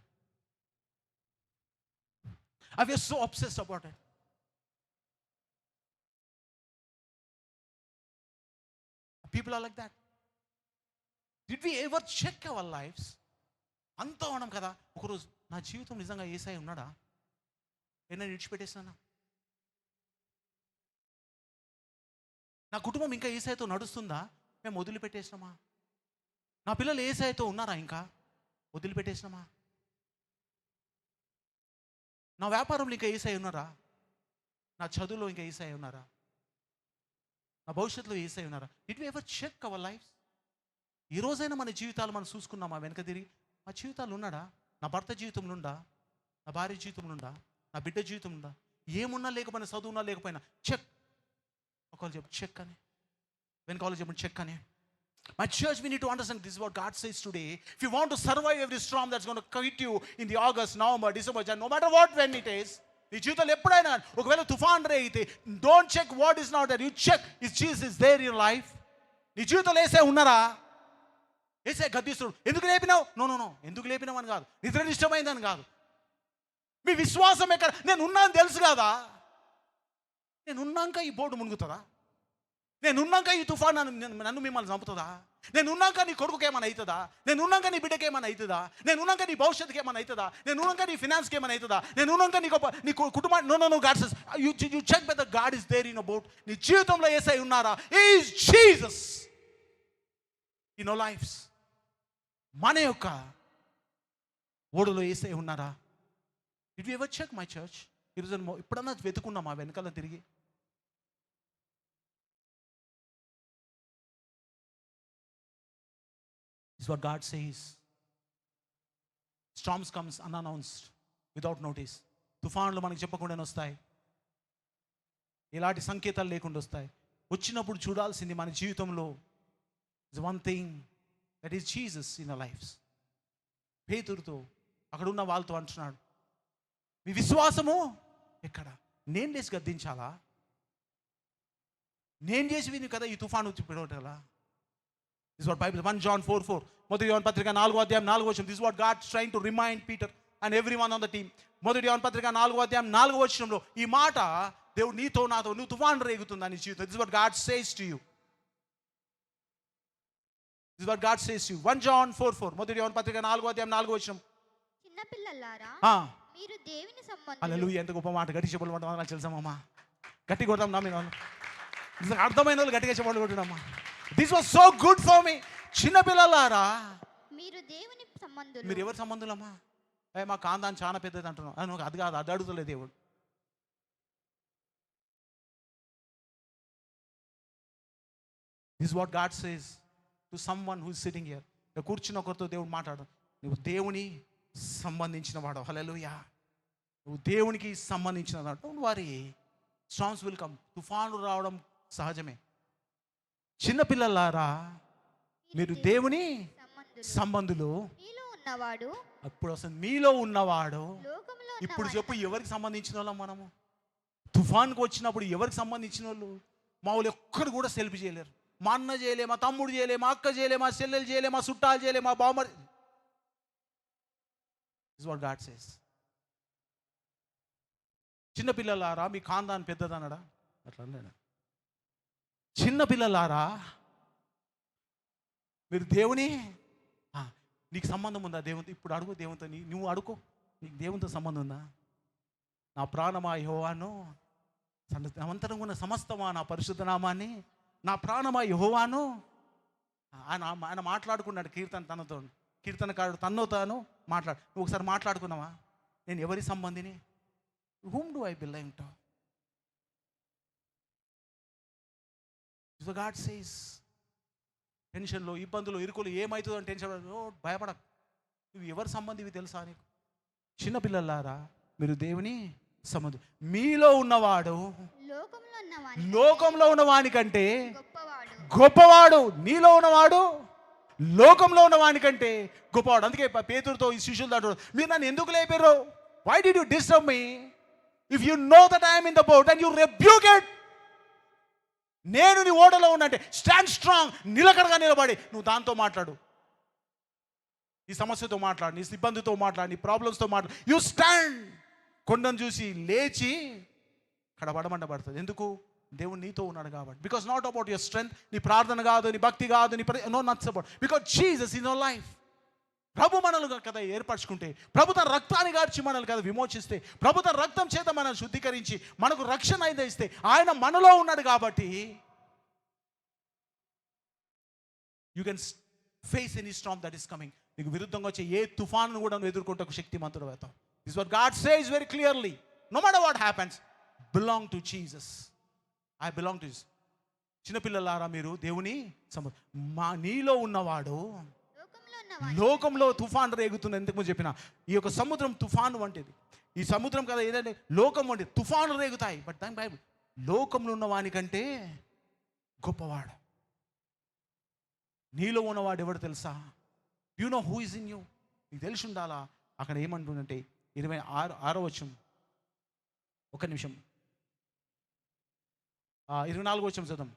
I was so obsessed about it. People are like that. Did we ever check our lives? అంతా ఉన్నాం కదా. ఒకరోజు నా జీవితం నిజంగా యేసయ్య ఉన్నాడా? నేను విడిచిపెట్టేస్తానా? నా కుటుంబం ఇంకా యేసయ్యతో నడుస్తుందా? మేము వదిలిపెట్టేసినామా? నా పిల్లలు యేసయ్యతో ఉన్నారా? ఇంకా వదిలిపెట్టేసినామా? నా వ్యాపారంలో ఇంకా యేసయ్య ఉన్నారా? నా చదువులో ఇంకా యేసయ్య ఉన్నారా? నా భవిష్యత్తులో యేసయ్య ఉన్నారా? Did we ever check our lives? ఈ రోజైనా మన జీవితాలు మనం చూసుకున్నామా? వెనక తిరిగి మా జీవితాలు ఉన్నాడా? నా భర్త జీవితంలో ఉందా? నా భార్య జీవితంలో ఉందా? నా బిడ్డ జీవితం ఉందా? ఏమున్నా లేకపోయినా, చదువున్నా లేకపోయినా చెక్. ఒకళ్ళు చెప్పు చెక్ అని, వెనక వాళ్ళు చెప్పండి చెక్ అని. My church, we need to understand this is what God says today. If you want to survive every storm that's going to hit you in the August, November, December, January, no matter what when it is, నీ జీవితంలో ఎప్పుడైనా ఒకవేళ తుఫాన్ రేగితే, don't check what is not there, you check is Jesus is there in life. నీ జీవితంలో యేసయ్య ఉన్నారా? యేసయ్య గద్దిస్తుడు. ఎందుకు లేపినావు? నో, ఎందుకు లేపినావు అని కాదు, నిద్ర ఇష్టమైందని కాదు. మీ విశ్వాసం ఎక్కడ? నేను ఉన్నాను తెలుసు కదా. నేనున్నాక ఈ బోర్డు మునుగుతుందా? నేనున్నాక ఈ తుఫాన్ నన్ను మిమ్మల్ని చంపుతుందా? నేనున్నాక నీ కొడుకుకి ఏమైనా అవుతుందా? నేనున్నాక నీ బిడ్డకి ఏమైనా అవుతుందా? నేనున్నాక నీ భవిష్యత్తుకి ఏమైనా అవుతుందా? నేనున్నాక నీ ఫినాన్స్కి ఏమైనా అవుతుందా? నేనున్నాక నీ కుటుంబం no God says you check whether God is there in about. నీ జీవితంలో యేసయ్య ఉన్నారా? Is Jesus in our lives. మన యొక్క ఓడలో యేసయ్య ఉన్నారా? Did you ever check my church? ఈరోజు ఎప్పుడన్నా వెతుకున్నామా వెనకాల తిరిగి? This is what God says. Storms comes unannounced, without notice. తుఫాన్లు మనకు చెప్పకుండానే వస్తాయి, ఎలాంటి సంకేతాలు లేకుండా వస్తాయి. వచ్చినప్పుడు చూడాల్సింది మన జీవితంలో is one thing, that is Jesus in our lives. పేతురుతో అక్కడ ఉన్న వాళ్ళతో అంటున్నాడు, మీ విశ్వాసము ఎక్కడ? నేను చేసి గద్దించాలా? నేను చేసి విని కదా ఈ తుఫాను పిడవటలా? This is what Bible, 1 John 4:4, మొదటి యోహాను పత్రిక 4వ అధ్యాయం 4వ వచనం. This is what God is trying to remind Peter and everyone on the team. మొదటి యోహాను పత్రిక 4వ అధ్యాయం 4వ వచనంలో ఈ మాట దేవుడు నీతో నాతో, నువ్వు తుఫాను రేగుతుందా నీ జీవితం? This is what God says to you. This is what God says to you. 1 John 4:4, మొదటి యోహాను పత్రిక 4వ అధ్యాయం 4వ వచనం. చిన్న పిల్లలారా మీరు దేవుని సంబంధులు. హల్లెలూయా, ఎంత గొప్ప మాట. గట్టి చెప్పలు నాకు తెలుసామమ్మా, గట్టి కొడదాం నా మీద. అర్థమైన వాళ్ళు గట్టిగా చెప్పలు కొట్టడమ్మా. This was so good for me. చిన్నపిల్లలారా మీరు దేవుని సంబంధులు. మీరు ఎవరి సంబంధులమ్మా? మా కాందాన్ని చాలా పెద్దది అంటున్నావు. అది కాదు, అది అడుగుతలే దేవుడు. This what God says to some one who is sitting here. కూర్చున్న ఒకరితో దేవుడు మాట్లాడు, నువ్వు దేవుని సంబంధించిన వాడు. హల్లెలూయా, నువ్వు దేవునికి సంబంధించిన వాడు. Don't worry, storms will come. తుఫాను రావడం సహజమే. చిన్నపిల్లలారా మీరు దేవుని సంబంధులు. మీలో ఉన్నవాడు, అప్పుడు అసలు మీలో ఉన్నవాడు. లోకంలో ఇప్పుడు చెప్పు, ఎవరికి సంబంధించిన వాళ్ళం మనము? తుఫాన్కి వచ్చినప్పుడు ఎవరికి సంబంధించిన వాళ్ళు? మా వాళ్ళు ఎక్కడు కూడా సెల్ఫ్ చేయలేరు. మా అన్న చేయలే, మా తమ్ముడు చేయలే, మా అక్క చేయలే, మా చెల్లెలు చేయలే, మా చుట్టాలు చేయలే, మా బామ్మడి. This what God says. చిన్నపిల్లలారా మీ ఖాందాన్ పెద్దదనడా? అట్లా అన్నాడు. చిన్నపిల్లలారా మీరు దేవుని, నీకు సంబంధం ఉందా దేవునితో? ఇప్పుడు అడుగు దేవునితో, నువ్వు అడుకో, నీకు దేవునితో సంబంధం ఉందా? నా ప్రాణమా యెహోవాను, అనంతరంగా ఉన్న సమస్తమా నా పరిశుద్ధ నామాన్ని, నా ప్రాణమా యెహోవాను. ఆయన మాట్లాడుకున్నాడు కీర్తనతో, కీర్తనకారుడు తన్నో తాను మాట్లాడు. నువ్వు ఒకసారి మాట్లాడుకున్నావా? నేను ఎవరి సంబంధిని? Whom do I belong to? God says. టెన్షన్లో, ఇబ్బందులు, ఇరుకులు ఏమవుతుందో అని టెన్షన్ భయపడ. నువ్వు ఎవరి సంబంధివి తెలుసా నీకు? చిన్నపిల్లలారా మీరు దేవుని సంబంధం. మీలో ఉన్నవాడు లోకంలో ఉన్నవాని కంటే గొప్పవాడు. నీలో ఉన్నవాడు లోకంలో ఉన్నవాని కంటే గొప్పవాడు. అందుకే పేతురుతో ఈ శిష్యులు దాంట్లో, మీరు నన్ను ఎందుకు లేపారు? Why did you disturb me? If you know that I am in the boat and you rebuke it. నేను నీ ఓడలో ఉన్నట్టే స్టాండ్ స్ట్రాంగ్, నిలకడగా నిలబడి నువ్వు దాంతో మాట్లాడు. ఈ సమస్యతో మాట్లాడు, నీ ఇబ్బందితో మాట్లాడు, నీ ప్రాబ్లమ్స్తో మాట్లాడు. You stand. కొండను చూసి లేచి అక్కడ పడమంటబడుతుంది. ఎందుకు? దేవుడు నీతో ఉన్నాడు కాబట్టి. Because not about your strength, నీ ప్రార్థన కాదు, నీ భక్తి కాదు, no nuts about, because Jesus in your life. ప్రభు మనల్ని కదా ఏర్పరచుకుంటే, ప్రభు తన రక్తాన్ని గార్చి మనల్ని కదా విమోచిస్తే, ప్రభు తన రక్తం చేత మనల్ని శుద్ధీకరించి మనకు రక్షణ అయితే ఇస్తే, ఆయన మనలో ఉన్నాడు కాబట్టి you can face any Storm that is coming. నీకు విరుద్ధంగా వచ్చే ఏ తుఫాను కూడా నువ్వు ఎదుర్కొంటకు శక్తిమంతుడు అవుతావు. This what God says very clearly. No matter what happens, belong to Jesus. I belong to Jesus. చిన్నపిల్లలారా మీరు దేవుని నీలో ఉన్నవాడు. లోకంలో తుఫాను రేగుతుంది. ఎందుకు చెప్పిన ఈ యొక్క సముద్రం తుఫాను వంటిది. ఈ సముద్రం కదా ఏదంటే లోకం వంటిది. తుఫాను రేగుతాయి. బట్ దాని బైబిల్ లోకంలో ఉన్నవానికంటే గొప్పవాడు. నీలో ఉన్నవాడు ఎవడు తెలుసా? You know who is in you. నీకు తెలిసి ఉండాలా. అక్కడ ఏమంటుందంటే 26వ వచనం, ఒక నిమిషం, 24వ వచనం చదువు,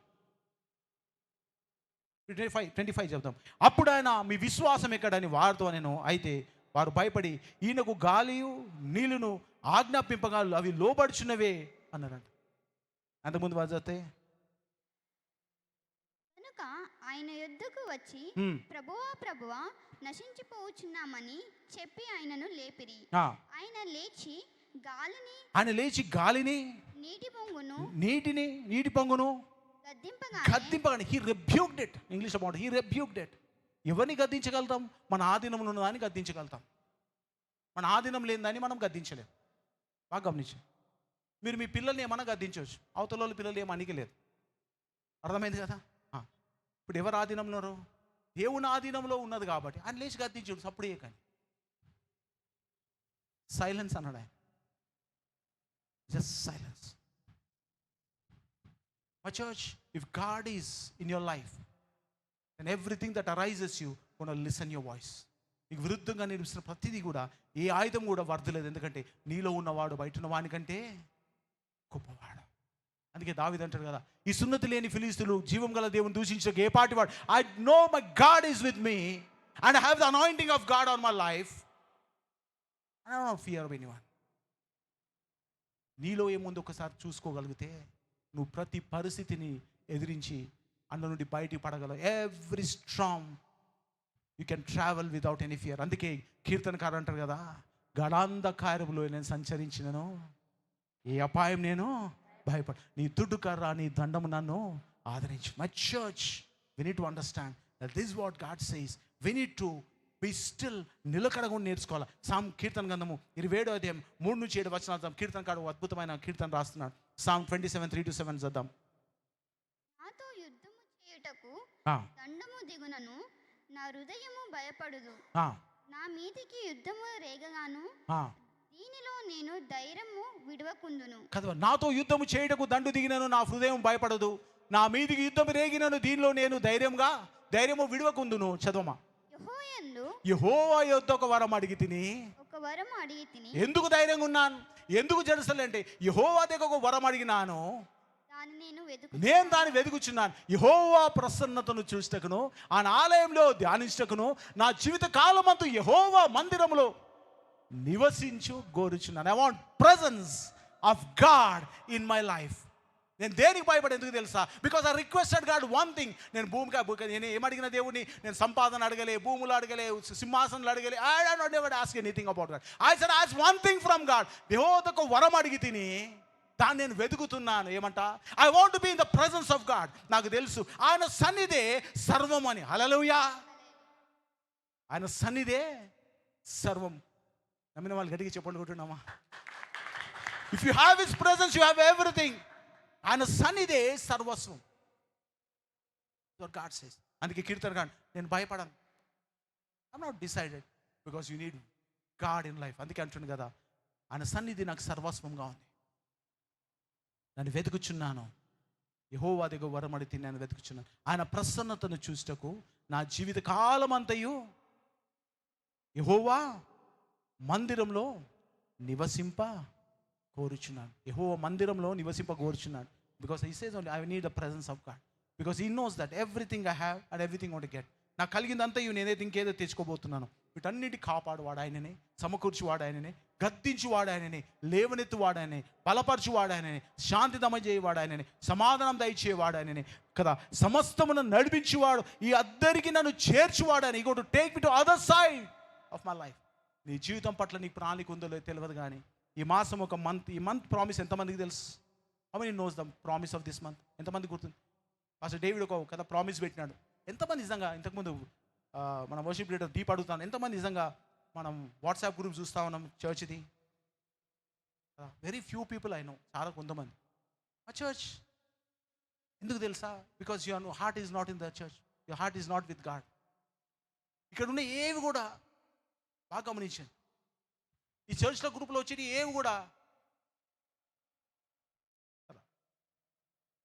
25 చెప్తాం. అప్పుడు ఆయన మీ విశ్వాసం ఎక్కడని వారితో నేను. అయితే వారు భయపడి ఈయనకు గాలియు నీళ్లను ఆజ్ఞాపింపగా అవి లోబడుచున్నవే అన్నారంట. అంతకుముందు వదిలితే కనుక ఆయన యొద్దకు వచ్చి ప్రభువా ప్రభువా నశించిపోవచ్చున్నామని చెప్పి ఆయనను లేపిరి. ఆయన లేచి గాలిని నీటి పొంగును గద్దింపగానే he rebuked it. English about he rebuked it. ఎవరిని గద్దించగలుగుతాం? మన ఆధీనంలో ఉన్నదాన్ని గద్దించగలుగుతాం. మన ఆధీనం లేని దాన్ని మనం గద్దించలేం. బాగా గమనించండి. మీరు మీ పిల్లల్ని ఏమన్నా గద్దించవచ్చు, అవతల వాళ్ళ పిల్లలు ఏమో అనికలేదు. అర్థమైంది కదా? ఇప్పుడు ఎవరు ఆధీనంలో ఉన్నారు? దేవుని ఆధీనంలో ఉన్నది కాబట్టి ఆయన లేచి గద్దించాడు. సప్పుడే కానీ సైలెన్స్ అన్నాడు ఆయన. Just silence. My church, if God is in your life, then everything that arises you gonna listen your voice. నీకు విరుద్ధంగా నిర్మిస్తున్న ప్రతిదీ కూడా ఏ ఆయుధం కూడా వర్ధలేదు. ఎందుకంటే నీలో ఉన్నవాడు బయట ఉన్న వానికంటే గొప్పవాడు. అందుకే దావీదు అంటాడు కదా, ఈ సున్నతి లేని ఫిలిస్తీయులు జీవం గల దేవుని దూషించక ఏ పాటి వాడు. I know my God is with me and I have the anointing of God on my life. I don't no fear of anyone. నీలో ఏముంది ఒకసారి చూసుకోగలిగితే నువ్వు ప్రతి పరిస్థితిని ఎదిరించి అందులో నుండి బయటికి పడగలవు. Every strong you can travel without any fear. అందుకే కీర్తనకారు అంటారు కదా, గడాంధకారములో నేను సంచరించినను ఏ అపాయం నేను భయపడ, నీ తుడ్డు కర్ర నీ దండము నన్ను ఆదరించు. My church, we need to understand that this what God says. We need to be still. నిలకడగా నేర్చుకోవాలి. సామ్ కీర్తన గ్రంథము 27వ అధ్యాయం 3-7 వచనాలు కీర్తనకారు అద్భుతమైన కీర్తన రాస్తున్నాడు. సామ్ 27:3-7 చదువుదాం. నాతో యుద్ధము చేయుటకు దండము దిగునను నా హృదయము భయపడుదు. నా మీదికి యుద్ధము రేగగాను దీనిలో నేను ధైర్యము విడవకుందును. కదా, నాతో యుద్ధము చేయుటకు దండు దిగినను నా హృదయం భయపడదు. నా మీదికి యుద్ధము రేగినను దీనిలో నేను ధైర్యము విడవకుందును. చదవమా. యెహోవా యొద్ద ఒక వరం అడిగి తిని. ఎందుకు ధైర్యంగా ఉన్నాను, ఎందుకు జడుసలేంటే యెహోవా దగ్గర ఒక వరం అడిగినాను, నేను దాన్ని వెతుకుచున్నాను. యెహోవా ప్రసన్నతను చూస్తకును ఆయన ఆలయంలో ధ్యానించటకును నా జీవిత కాలమంతా యెహోవా మందిరములో నివసించు గోరుచున్నాను. I want presence of God in my life. నేను దేనికి భయపడి ఎందుకు తెలుసా? Because I requested God one thing. నేను నేను ఏమడిగిన దేవుడిని, నేను సంపాదన అడగలే, భూములు అడగలే, సింహాసనాలు అడగలే. I don't ever ask anything about God. I said ask one thing from God. యెహోవాకు వరం అడిగి తిని దాన్ని నేను వెతుకుతున్నాను. ఏమంట? I want to be in the presence of God. నాకు తెలుసు ఆయన సన్నిధే సర్వం అని. హల్లెలూయా. ఆయన సన్నిధే సర్వం. నమ్మిన వాళ్ళు గట్టిగా చెప్పండి కొట్టున్నామా? If you have his presence you have everything. ఆయన సన్నిధే సర్వస్వం. God says. అందుకే కీర్తనకారు, నేను భయపడను. I'm not decided because you need God in life. అందుకే అంటుంది కదా, ఆయన సన్నిధి నాకు సర్వస్వంగా ఉంది. నన్ను వెతుకుచున్నాను. యెహోవా దగ్గర వరం అడిగి నేను వెతుకుచున్నాను. ఆయన ప్రసన్నతను చూస్తకు నా జీవిత కాలం అంతయు యెహోవా మందిరంలో నివసింప కోరుచున్నాను. యెహోవా మందిరంలో నివసింప కోరుచున్నాను. Because he says only I need the presence of God. Because he knows that everything I have and everything want to get. నాకు కలిగిందంతా నేనైతే ఇంకేదో తెచ్చుకోబోతున్నాను. వీటన్నిటి కాపాడువాడు ఆయననే, సమకూర్చువాడు ఆయననే, గద్దించువాడు ఆయననే, లేవనెత్తువాడు ఆయననే, బలపరచువాడు ఆయననే, శాంతిదమ చేయవాడు ఆయననే, సమాధానం దయచేవాడు ఆయననే కదా, సమస్తమును నడిపించువాడు, ఈ అద్దరికి నన్ను చేర్చువాడు ఆయన. Go to take me to other side of my life. నీ జీవితం పట్ల నీకు ప్రణాళిక ఉందో లేదో తెలియదు, కానీ ఈ మాసం ఒక మంత్, ఈ మంత్ ప్రామిస్ ఎంతమందికి తెలుసు? How many knows the promise of this month? ఎంతమంది గుర్తుంది? పాస్టర్ డేవిడ్ ఒక కదా ప్రామిస్ పెట్టినాడు. ఎంతమంది నిజంగా ఇంతకుముందు మన వర్షిప్ లీడర్ దీప్ అడుగుతాను, ఎంతమంది నిజంగా మనం వాట్సాప్ గ్రూప్ చూస్తూ ఉన్నాం చర్చ్ది? Very few people I know, చాలా కొంతమంది. ఆ చర్చ్ ఎందుకు తెలుసా? Because your heart is not in the church, your heart is not with God. ఇక్కడ ఉన్న ఏవి కూడా బాగా గమనించండి. ఈ చర్చ్ల గ్రూప్లో వచ్చేది ఏవి కూడా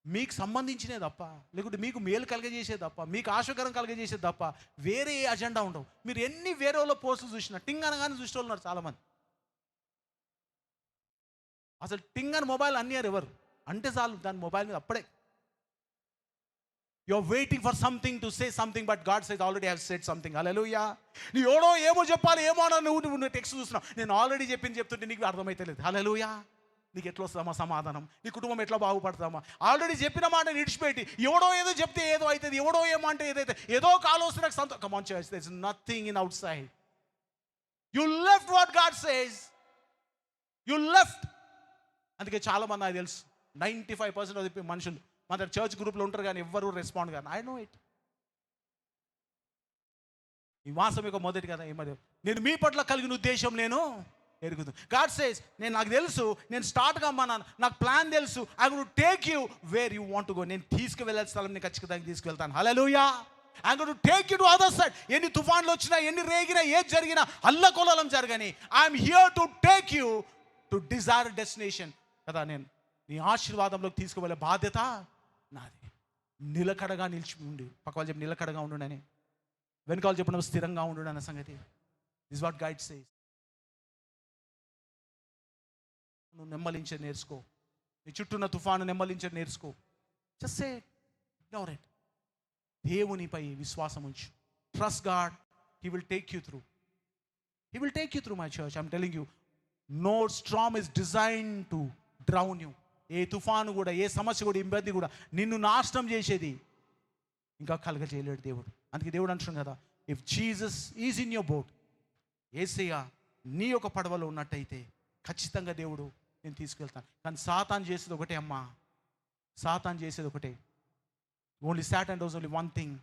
మీకు సంబంధించినే తప్ప, లేకుంటే మీకు మేలు కలగజేసేది తప్ప, మీకు ఆశకరం కలగజేసేది తప్ప వేరే ఏ అజెండా ఉండవు. మీరు ఎన్ని వేరే వాళ్ళ పోస్టులు చూసినా టింగ్ అనగానే చూసిన వాళ్ళు ఉన్నారు చాలామంది. అసలు టింగ్ అని మొబైల్ అన్నారు ఎవరు అంటే చాలు, దాని మొబైల్ మీద అప్పుడే you are waiting for something to say something, but God says already have said something. Hallelujah. నీ ఎవడో ఏమో చెప్పాలి, ఏమో నువ్వు టెక్స్ట్ చూస్తున్నావు. నేను ఆల్రెడీ చెప్తుంటే నీకు అర్థమైతే లేదు. హల్లెలూయా. నీకు ఎట్లా వస్తామా సమాధానం, నీ కుటుంబం ఎట్లా బాగుపడతామా? ఆల్రెడీ చెప్పిన మాట విడిచిపెట్టి ఎవడో ఏదో చెప్తే ఏదో అవుతుంది, ఎవడో ఏమంటే ఏదైతే ఏదో కాలోస్తే come on church, there is nothing in outside. You left what God says, you left. అందుకే చాలా మంది నాకు తెలుసు 95% ఆఫ్ మనుషులు మన దగ్గర చర్చ్ గ్రూప్లో ఉంటారు కానీ ఎవ్వరూ రెస్పాండ్ కానీ. I know it. ఈ మాసం యొక్క మొదటి కదా ఏమది, నేను మీ పట్ల కలిగిన ఉద్దేశం నేను ఎరుగుదు. గాడ్ సేస్, నాకు తెలుసు, నేను స్టార్ట్గా అమ్మన్నాను, నాకు ప్లాన్ తెలుసు. I will take you where you want to go. నేను తీసుకువెళ్ళాల్సిన స్థలం నేను ఖచ్చితంగా తీసుకువెళ్తాను. Hallelujah. I am going to take you to other side. ఎన్ని తుఫాన్లు వచ్చినా, ఎన్ని రేగినా, ఏది జరిగినా, అల్లకొల్లలం జరగని, I'm here to take you to desire destination కదా. నేను నీ ఆశీర్వాదంలోకి తీసుకువెళ్ళే బాధ్యత నాది. నిలకడగా నిలిచి ఉండి, పక్క వాళ్ళు చెప్పి నిలకడగా ఉండునని, వెనకాల చెప్పిన స్థిరంగా ఉండు అన్న సంగతి. This what guide says. నువ్వు నెమ్మలించే నేర్చుకో, నీ చుట్టూన్న తుఫాను నెమ్మలించే నేర్చుకో. Just say ignore it. దేవునిపై విశ్వాసం ఉంచు. Trust God, he will take you through. He will take you through my church. I'm telling you, no storm is design to drown you. ఏ తుఫాను కూడా, ఏ సమస్య కూడా, ఇబ్బంది కూడా నిన్ను నాశనం చేసేది ఇంకా కలగ చేయలేడు దేవుడు. అందుకే దేవుడు అంటున్నాడు కదా, if Jesus is in your boat, యేసయ్య నీ యొక్క పడవలో ఉన్నట్టయితే ఖచ్చితంగా దేవుడు నేను తీసుకెళ్తాను. కానీ సాతాను చేసేది ఒకటే అమ్మా, సాతాను చేసేది ఒకటే. Only Satan does only one thing.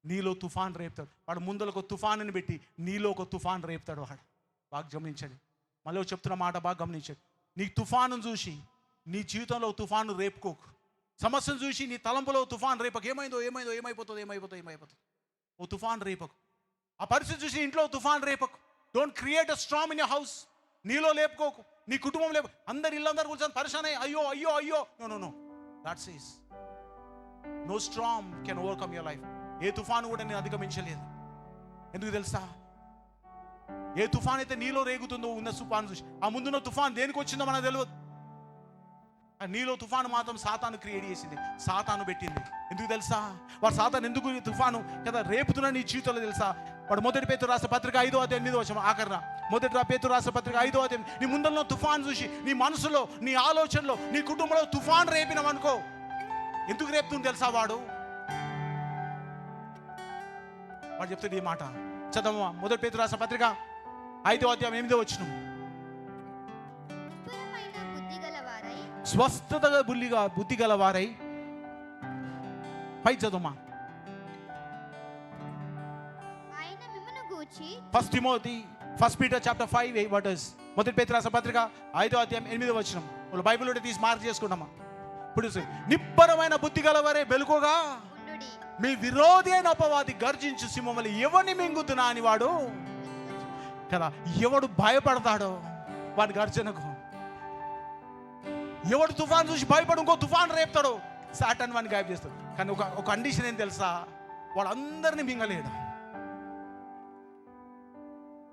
నీలో తుఫాన్ రేపుతాడు వాడు. ముందర ఒక తుఫానుని పెట్టి నీలో ఒక తుఫాన్ రేపుతాడు వాడు. బాగా గమనించండి, మళ్ళీ చెప్తున్న మాట బాగా గమనించండి. నీ తుఫాను చూసి నీ జీవితంలో తుఫాను రేపుకోకు. సమస్యను చూసి నీ తలంపులో తుఫాన్ రేపకు. ఏమైపోతుంది. ఓ తుఫాన్ రేపకు. ఆ పరిస్థితి చూసి ఇంట్లో తుఫాన్ రేపకు. Don't create a storm in your house. నీలో లేపుకోకు, నీ కుటుంబం లేపు. ఇల్లందరూ కూర్చొని పరిశానే, అయ్యో. No. God says no storm can overcome your life. ఏ తుఫాను కూడా నేను అధిగమించలేదు. ఎందుకు తెలుసా? ఏ తుఫాన్ అయితే నీలో రేగుతుందో ఉన్న తుఫాను చూసి, ఆ ముందున్న తుఫాన్ దేనికి వచ్చిందో మనకు తెలియదు. నీలో తుఫాను మాత్రం సాతాను క్రియేట్ చేసింది, సాతాను పెట్టింది. ఎందుకు తెలుసా? వాడు సాతాను ఎందుకు తుఫాను కదా రేపుతున్నా నీ జీవితంలో తెలుసా? వాడు మొదటి పేతురు రాసిన పత్రిక 5:8 ఆఖరణ. మొదటి పేతురు రాసిన పత్రిక 5:8. నీ ముందరలో తుఫాను చూసి నీ మనసులో, నీ ఆలోచనలో, నీ కుటుంబంలో తుఫాను రేపినామనుకో, ఎందుకు రేపుతుంది తెలుసా? వాడు చెప్తాడు ఈ మాట. చదవమా, మొదటి పేతురు రాసిన పత్రిక 5:8. స్వస్థతగా బుద్ధి గల వారై, పై చదవమా. ఫస్ట్ పీటర్ చాప్టర్ 5 మొదటి పేతురు రాసిన పత్రిక 5:8. వాళ్ళు బైబిల్ ఉంటే తీసి మార్క్ చేసుకున్నామా. ఇప్పుడు నిబ్బరమైన బుద్ధి గలవారే బెలుకోగా, మీ విరోధి అయిన అపవాది గర్జించు సింహములు ఎవరిని మింగుతున్నా అని వాడు కదా. ఎవడు భయపడతాడో వాడి గర్జనకు, ఎవడు తుఫాన్ చూసి భయపడు ఇంకో తుఫాన్ రేపుతాడో సాటాన్ వాడిని గాయబ్ చేస్తాడు. కానీ ఒక కండిషన్ ఏం తెలుసా? వాడు అందరినీ మింగలేడు.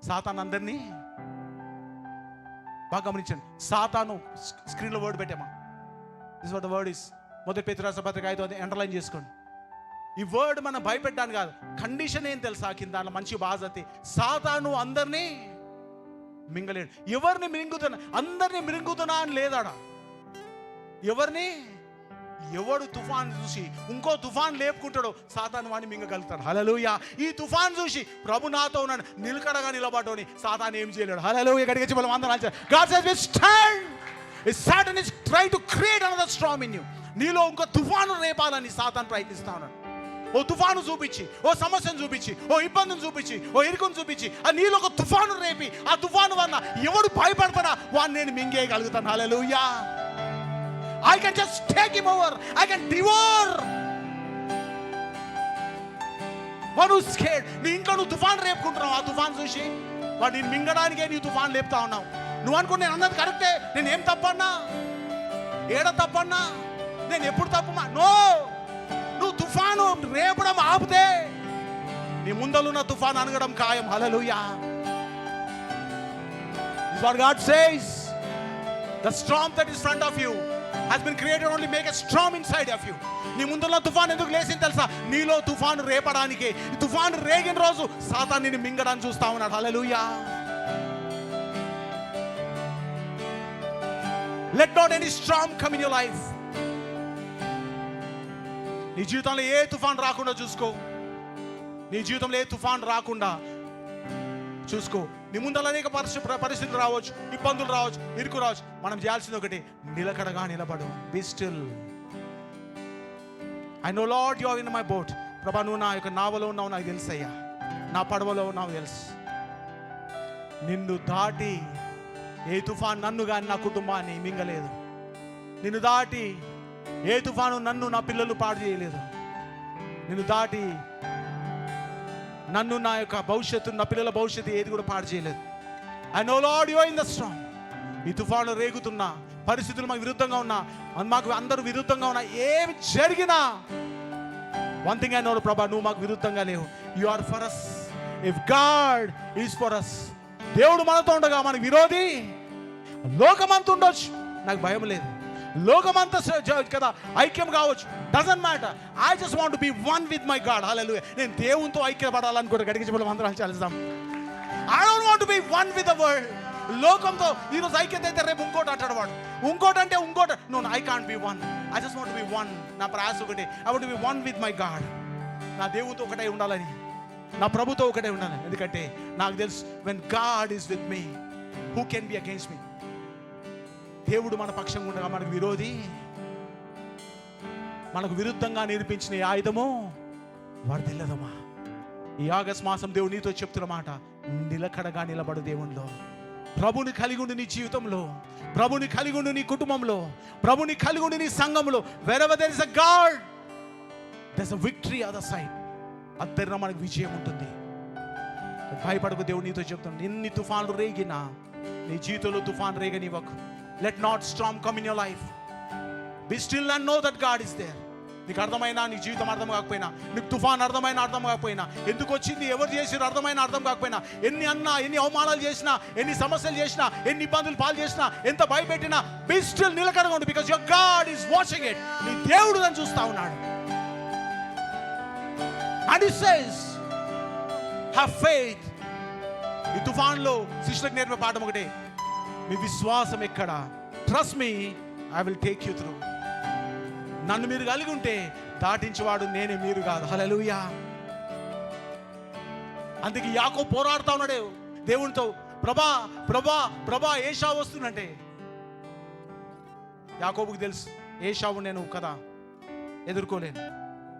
సాతాను అందరినీ బాగా గమనించండి. సాతాను స్క్రీన్లో వర్డ్ పెట్టామా? This what the word is. మొదటి పేతురు రాసిన పత్రిక 5 అండర్లైన్ చేసుకోండి. ఈ వర్డ్ మనం భయపెట్టడానికి కాదు. కండిషన్ ఏం తెలుసా? కింద దాంట్లో మంచి బాజతి, సాతాను అందరినీ మింగలేడు. ఎవరిని మింగుతున్నా, అందరినీ మింగుతున్నా అని లేదాడా. ఎవరిని, ఎవడు తుఫాన్ చూసి ఇంకో తుఫాన్ లేపుకుంటాడో సాతాను వాడిని మింగగలుగుతాడు. హల్లెలూయా. ఈ తుఫాన్ చూసి ప్రభు నాతో ఉన్నాడు, నిలకడగా నిలబడని సాతాను ఏం చేయలేడు. హల్లెలూయా. గట్టిగా చెప్పాలి అందరం. God says we stand. Satan is trying to create another storm in you. నీలో ఇంకో తుఫాను రేపాలని సాతాను ప్రయత్నిస్తా ఉన్నాడు. ఓ తుఫాను చూపించి, ఓ సమస్యను చూపించి, ఓ ఇబ్బందిని చూపించి, ఓ ఇరుకును చూపించి, ఆ నీలో ఒక తుఫాను రేపి, ఆ తుఫాను వల్ల ఎవడు భయపడతాడా వాడిని నేను మింగేయగలుగుతాను. హల్లెలూయా. I can just take him over. I can devour. వాడు స్కేడ్. నీ ఇంట్లో నువ్వు తుఫాన్ రేపుకుంటున్నావు. ఆ తుఫాన్ చూసి వాడు నేను మింగడానికే నీ తుఫాన్ లేపుతా ఉన్నావు. నువ్వు అనుకో నేను అన్నది కరెక్టే, నేను ఏం తప్పన్నా, ఏడ తప్పన్నా, నేను ఎప్పుడు తప్పమా? నో. నువ్వు తుఫాను రేపడం ఆపితే నీ ముందలున్న తుఫాను అనగడం ఖాయం. హల్లెలూయా. This is what God says. The storm that is in front of you has been created only make a storm inside of you. నీ ముందున్న తుఫాను ఎందుకు లేసింది తెలుసా? నీలో తుఫాను రేపడానికి. తుఫాను రేగిన రోజు సాతాను నిన్ను మింగడానికి చూస్తా ఉన్నాడు. హల్లెలూయా. Let not any storm come in your life. నీ జీవితంలో ఏ తుఫాన్ రాకుండా చూసుకో. నీ జీవితంలో ఏ తుఫాన్ రాకుండా చూసుకో. నీ ముందర అనేక పరిస్థితులు రావచ్చు, ఇబ్బందులు రావచ్చు, ఇరుకు రావచ్చు. మనం చేయాల్సింది ఒకటి, నిలకడగా నిలబడు. Be still. I know Lord you are in my boat. ప్రభా, నువ్వు నా యొక్క నావలో ఉన్నావు నాకు తెలుసు అయ్యా, నా పడవలో ఉన్నావు తెలుసు. నిన్ను దాటి ఏ తుఫాన్ నన్ను కానీ నా కుటుంబాన్ని మింగలేదు. నిన్ను దాటి ఏ తుఫాను నన్ను, నా పిల్లలు పాడు చేయలేదు. నిన్ను దాటి నన్ను, నా యొక్క భవిష్యత్తు, నా పిల్లల భవిష్యత్తు ఏది కూడా పాడు చేయలేదు. I know Lord you are in the storm. ఈ తుఫాను రేగుతున్నా, పరిస్థితులు మాకు విరుద్ధంగా ఉన్నా, మాకు అందరూ విరుద్ధంగా ఉన్నా, ఏమి జరిగినా వన్ థింగ్ ఐ నో, ప్రభా, నువ్వు మాకు విరుద్ధంగా లేవు. You are for us. If God is for us, దేవుడు మనతో ఉండగా మనకు విరోధి లోకమంతా ఉండొచ్చు, నాకు భయం లేదు. లోకమంతా కదా ఐక్యం కావచ్చు, doesn't matter. I just want to be one with my God. Hallelujah. నేను దేవునితో ఐక్యపడాలనుకుంటే గడికి చెప్పడం అందరం చేస్తాం. I don't want to be one with the world. లోకంతో ఈరోజు ఐక్యత అయితే రేపు ఇంకోటి అంటాడు వాడు, ఇంకోటి అంటే ఇంకోటి. No, I can't be one. I just want to be one. నా ప్రయాస ఒకటే, I want to be one with my God. నా దేవునితో ఒకటే ఉండాలని, నా ప్రభుతో ఒకటే ఉండాలి. ఎందుకంటే నాకు తెలుసు, when God is with me, who can be against me. దేవుడు మన పక్షంగా ఉండగా మనకు విరోధి, మనకు విరుద్ధంగా నిరూపించిన ఈ ఆయుధము వర్ధిల్లదమ్మా. ఈ ఆగస్ట్ మాసం దేవుడు నీతో చెప్తున్న మాట, నిలకడగా నిలబడు దేవునిలో. ప్రభుని కలిగి ఉండి నీ జీవితంలో, ప్రభుని కలిగి ఉండి నీ కుటుంబంలో, ప్రభుని కలిగి ఉండి నీ సంఘంలో. wherever there is a God, there's a victory other side. అద్దరిన మనకు విజయం ఉంటుంది. భయపడకు, దేవుడు నీతో చెప్తాను. ఎన్ని తుఫాన్లు రేగినా నీ జీవితంలో తుఫాన్ రేగనివ్వకు. Let not storm come in your life. Be still and know that God is there. నీకు అర్థమైనా, నీ జీవితం అర్థం కాకపోయినా, నీకు తుఫాన్ అర్థమైనా అర్థం కాకపోయినా, ఎందుకు వచ్చింది, ఎవరు చేసినా అర్థమైనా అర్థం కాకపోయినా, ఎన్ని అన్నా, ఎన్ని అవమానాలు చేసినా, ఎన్ని సమస్యలు చేసినా, ఎన్ని ఇబ్బందులు పాలు చేసినా, ఎంత భయపెట్టినా, be still, నిలకడగా ఉండు. Because your God is watching it. నీ దేవుడు దాన్ని చూస్తా ఉన్నాడు. And he says, have faith. ఈ తుఫాన్లో శిష్యులకు నేర్పే పాఠం ఒకటే, మీ విశ్వాసం ఎక్కడ? Trust me, I will take you through. నన్ను మీరు కలిగి ఉంటే దాటించేవాడు నేనే, మీరు కాదు. హల్లెలూయా. అందుకే యాకోబు పోరాడుతా ఉన్నాడు దేవునితో. ప్రభా ప్రభా ప్రభా ఏశావు వస్తుందంటే యాకోబుకి తెలుసు, ఏశావు నేను కదా ఎదుర్కోలేను.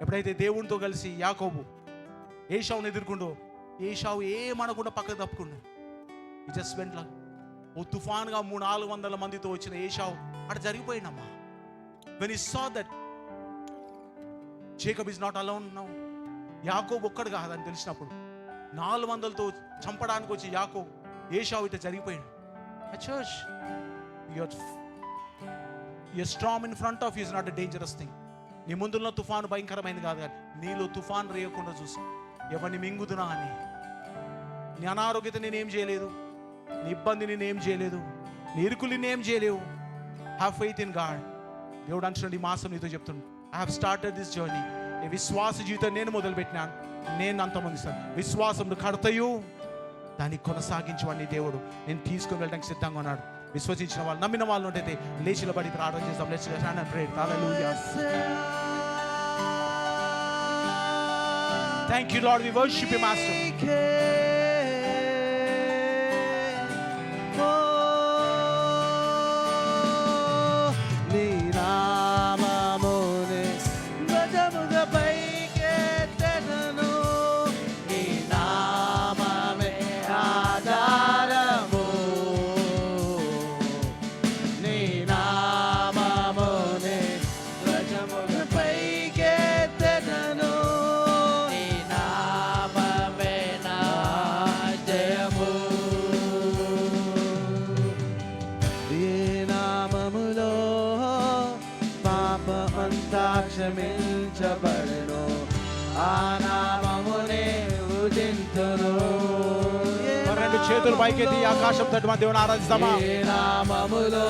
ఎప్పుడైతే దేవునితో కలిసి యాకోబు ఏశావుని ఎదుర్కొండో, ఏశావు ఏమనకుండా పక్కకు తప్పుకుండు. ఈ జస్ట్ వెంట్ లా. ఓ తుఫాన్గా 300-400 మందితో వచ్చిన ఏశావు అక్కడ జరిగిపోయిందమ్మా. when he saw that Jacob is not alone now, యాకోబు ఒక్కడు కాదని తెలిసినప్పుడు 400తో చంపడానికి వచ్చి యాకోబు, ఏశావు ఇట్లా జరిగిపోయాడు. Church, your storm in front of you is not a dangerous thing. నీ ముందున్న తుఫాను భయంకరమైనది కాదు, కానీ నీలో తుఫాను రేయకుండా చూసి ఎవరిని మింగుదునా అని. నీ అనారోగ్యత నేనేం చేయలేదు, నీ ఇబ్బంది నేనేం చేయలేదు, నీ ఇరుకులు నేనేం చేయలేవు. Have faith in God. దేవుడు అంటున్నాడు ఈ మాసం నీతో చెప్తున్నాడు, I have started this journey. ఈ విశ్వాస జీవితం నేను మొదలుపెట్టినాను, నేను అంతమందిస్తాను. విశ్వాసం కడతయు దాన్ని కొనసాగించమని దేవుడు నేను తీసుకుని వెళ్ళడానికి సిద్ధంగా ఉన్నాడు. విశ్వసించిన వాళ్ళు, నమ్మిన వాళ్ళు ఉంటే లేచిన బడి ప్రార్థన చేస్తాం. Let's stand and pray. Hallelujah. Thank you Lord, we worship you master. క్షమించబడును, ఆ నామమునే ఉదింతును. రెండు చేతులు పైకెత్తి ఆకాశం తట్టు మన దేవుని ఆరాధిస్తామా? ఏ నామములో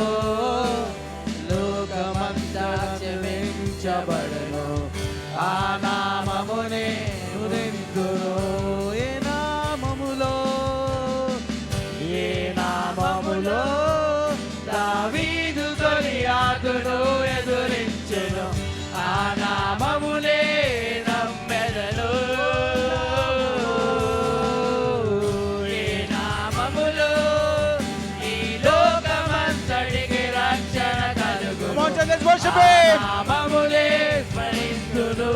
లోకమంతా క్షమించబడును, ఆ నామమునే ఉదింతును. ఏ నామములో, ఏ నామములో దావీదు worship him. నామమునే స్మరింతును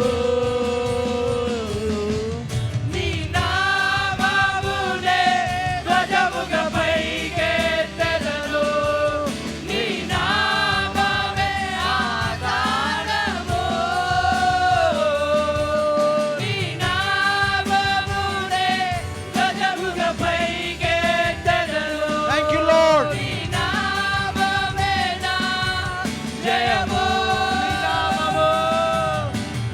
నీ నామమునే ధ్వజముగా పైకెత్తెదను నీ నామమే ఆధారము నీ నామమునే ధ్వజముగా పైకెత్తెదను Thank you, Lord. నీ నామమే నా జయము నీ నామము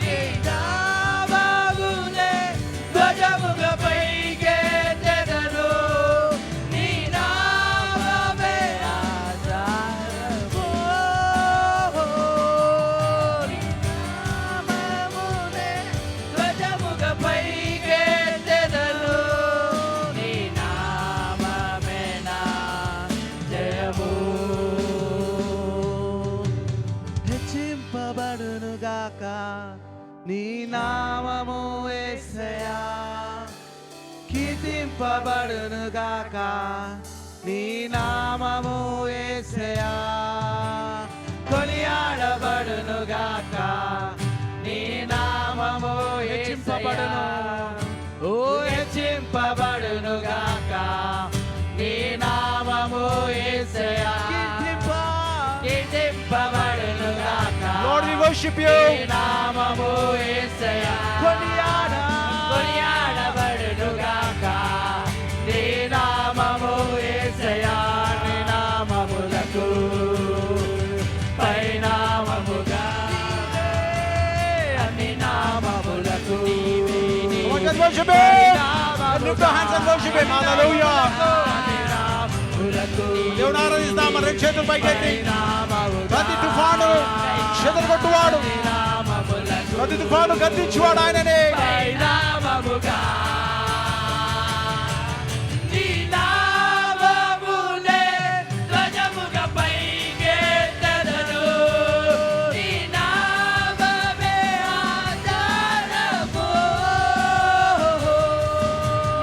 నీ నామమునే ధ్వజముగా పైకెత్తెదను నీ నామమే ఆధారము నీ నామమునే ధ్వజముగా పైకెత్తెదను నీ నామమే నా జయము హెచ్చింపబడును గాక నీ నామము యేసయ్యా కీర్తింపబడును గాక నీ నామము యేసయ్యా కొనియాడబడును గాక నీ నామము హెచ్చింపబడును ఓ హెచ్చింపబడును గాక నీ నామము యేసయ్యా కీర్తింపబడును గాక Lord, we worship నీ you. నామము యేసయ్యా కొనియాడబడును గాక నీ నామము యేసయ్యా నీ నామములకు పరిణామముగా అన్ని నామములకు Come on, just worship him. Lift your hands and worship him. Hallelujah. దేవుని ఆరాధిస్తాం. మన రెండు చేతులు పైకెత్తి ప్రతి తుఫాను చెదరగొట్టువాడు, ప్రతి తుఫాను గద్దించువాడు ఆయననే. పరిణామముగా నీ నామమునే ధ్వజముగా పైకెత్తెదను నీ నామమే ఆధారము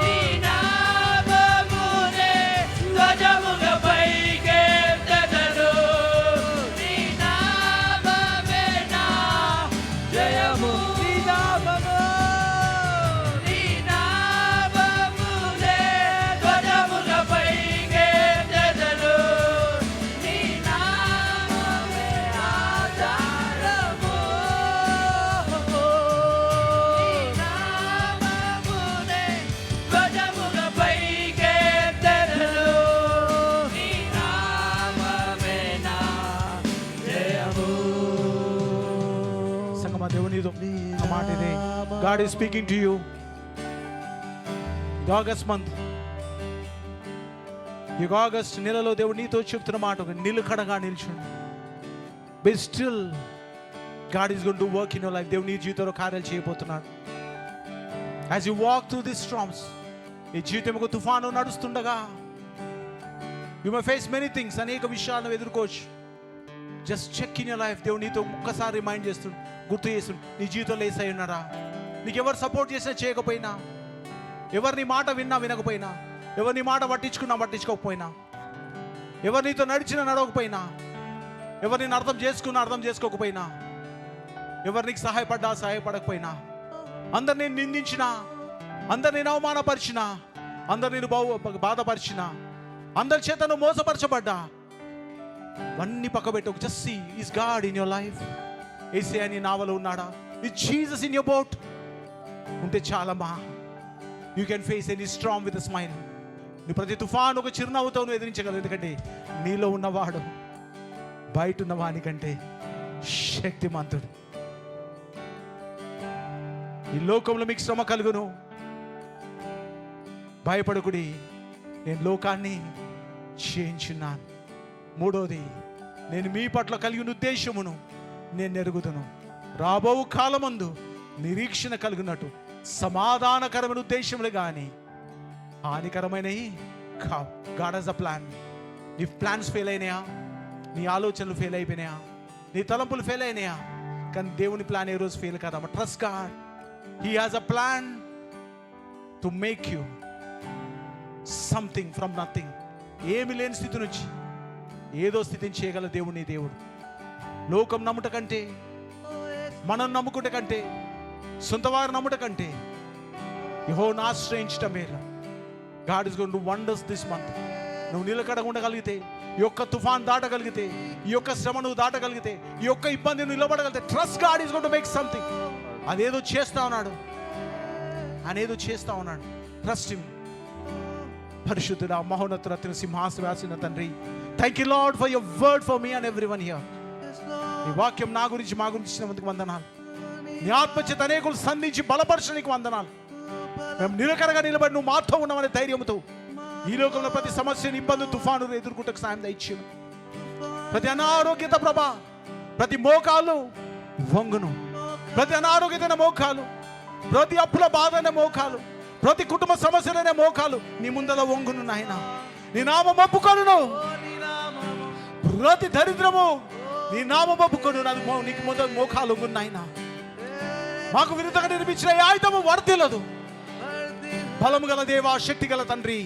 నీ నామమునే ధ్వజముగా పైకెత్తెదను నీ నామమే నా జయము నీ నామము నీ నామమునే ధ్వజముగా పైకెత్తెదను నీ నామమే ఆధారము నీ నామమునే ధ్వజముగా పైకెత్తెదను నీ నామమే నా జయము సంగమా దేవునితో ఆ మాట ఇదే. God is speaking to you. August month, ఈ ఆగస్ట్ నెలలో దేవుడు నీతో చెప్తున్న మాట ఒక నిలకడగా నిల్చుండి. Be still. God is going to work in your life. దేవుడు నీ జీవితంలో కార్యాలు చేయబోతున్నాడు. As you walk through this storms, ఈ జీవితం ఒక తుఫాను నడుస్తుండగా you may face many things, అనేక విషయాలను ఎదుర్కోవచ్చు. Just check in your life. దేవుడు నీతో ఒక్కసారి రిమైండ్ చేస్తుండు, గుర్తు చేస్తుండు. నీ జీవితంలో ఏసై ఉన్నారా? నీకు ఎవరు సపోర్ట్ చేసినా చేయకపోయినా, ఎవరు నీ మాట విన్నా వినకపోయినా, ఎవరు నీ మాట పట్టించుకున్నా పట్టించుకోకపోయినా, ఎవరు నీతో నడిచినా నడవకపోయినా, ఎవరు నేను అర్థం చేసుకున్నా అర్థం చేసుకోకపోయినా, ఎవరు నీకు సహాయపడ్డా సహాయపడకపోయినా, అందరు నేను నిందించినా, అందరు నేను అవమానపరిచినా, అందరు నేను బాధపరిచినా, అందరి చేత నువ్వు మోసపరచబడ్డా, అన్ని పక్కబెట్టు. Just see, is God in your life. ఏసే అని నావలో ఉన్నాడా? Is Jesus in your boat ఉంటే చాలమ్మా. You can face any strong with smile. నువ్వు ప్రతి తుఫాను ఒక చిరునవ్వుతో నువ్వు ఎదిరించగలవు. ఎందుకంటే నీలో ఉన్నవాడు బయట ఉన్న వానికంటే శక్తిమంతుడు. ఈ లోకంలో మీకు శ్రమ కలుగును, భయపడకుడి, నేను లోకాన్ని జయించున్నాను. మూడోది, నేను మీ పట్ల కలిగిన ఉద్దేశమును నేను ఎరుగుదును. రాబో కాలమందు నిరీక్షణ కలిగినట్టు సమాధానకరమైన ఉద్దేశములు కానీ హానికరమైనవి కావు. God has a plan. నీ ప్లాన్స్ ఫెయిల్ అయినాయా? నీ ఆలోచనలు ఫెయిల్ అయిపోయినాయా? నీ తలంపులు ఫెయిల్ అయినాయా? కానీ దేవుని ప్లాన్ ఏ రోజు ఫెయిల్ కాదమ్మా. Trust God. He has a plan to make you something from nothing. ఏమి లేని స్థితి నుంచి ఏదో స్థితిని చేయగల దేవుడు నీ దేవుడు. లోకం నమ్ముట కంటే, మనం నమ్ముకుంట కంటే, సొంత వారు నమ్ముట కంటే యెహోవాను ఆశ్రయించటం మేలు. God is going to wonders this month. నువ్వు నిలకడగా ఉండగలిగితే, ఈ యొక్క తుఫాన్ దాటగలిగితే, ఈ యొక్క శ్రమ నువ్వు దాటగలిగితే, ఈ యొక్క ఇబ్బంది నువ్వు నిలబడగలిగితే, trust God is going to make something. అదేదో చేస్తా ఉన్నాడు, అనేదో చేస్తా ఉన్నాడు. Trust him. పరిశుద్ధుడా, మహోన్నతుడా, సింహాసనాసీన తండ్రి, thank you Lord for your word for me and everyone here. ఈ వాక్యం నా గురించి, మా గురించి ఇచ్చినందుకు వందనాలు. నీ ఆత్మచేత అనేకులు సంధించి బలపరచడానికి వందనాలు. మేము నిలకడగా నిలబడి నువ్వు మాతో ఉన్నామనే ధైర్యంతో ఈ లోకంలో ప్రతి సమస్యను, ఇబ్బంది, తుఫాను ఎదుర్కొంటకు సాయం దయచేయము. ప్రతి అనారోగ్యత ప్రభా, ప్రతి మోకాలు వంగును, ప్రతి అనారోగ్యతైన మోకాలు, ప్రతి అప్పుల బాధైన మోకాలు, ప్రతి కుటుంబ సమస్యలైన మోకాలు నీ ముందర వంగును నాయన. నీ నామం ఒప్పుకొనును. ప్రతి దరిద్రము నీ నామం ఒప్పుకొను. నీకు ముందర మోకాలు వంగును నాయన. మాకు విరుద్ధంగా నిర్మించిన ఈ ఆయుధము వర్ధిల్లదు. బలము గల దేవా, శక్తి గల తండ్రి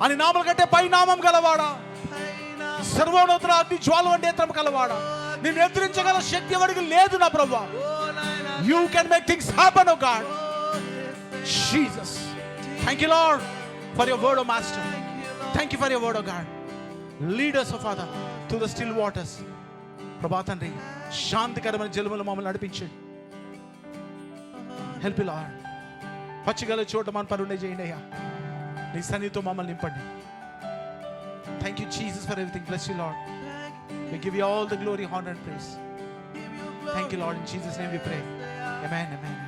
అని నామల కంటే పై నామం గలవాడా, సర్వోన్నతుల అగ్ని జ్వాల వంటి నేత్రం గలవాడా, నిన్ను ఎదిరించగల శక్తి ఎవరికి లేదు నా ప్రభువా. You can make things happen, oh God. Jesus. Thank you, Lord, for your word, oh Master. Thank you for your word, oh God. Lead us, oh Father, to the still waters. ప్రభా తండ్రి, శాంతికరమైన జలములు మమ్మల్ని నడిపించండి. Help lord. Pachigala చోట మన పనుండే చేయండి అయ్యా. నీ సన్నిధితో మమ్మల్ని నింపండి. Thank you Jesus for everything. Bless you lord. We give you all the glory, honor and praise. Thank you, Lord. In Jesus' name we pray. Amen. Amen.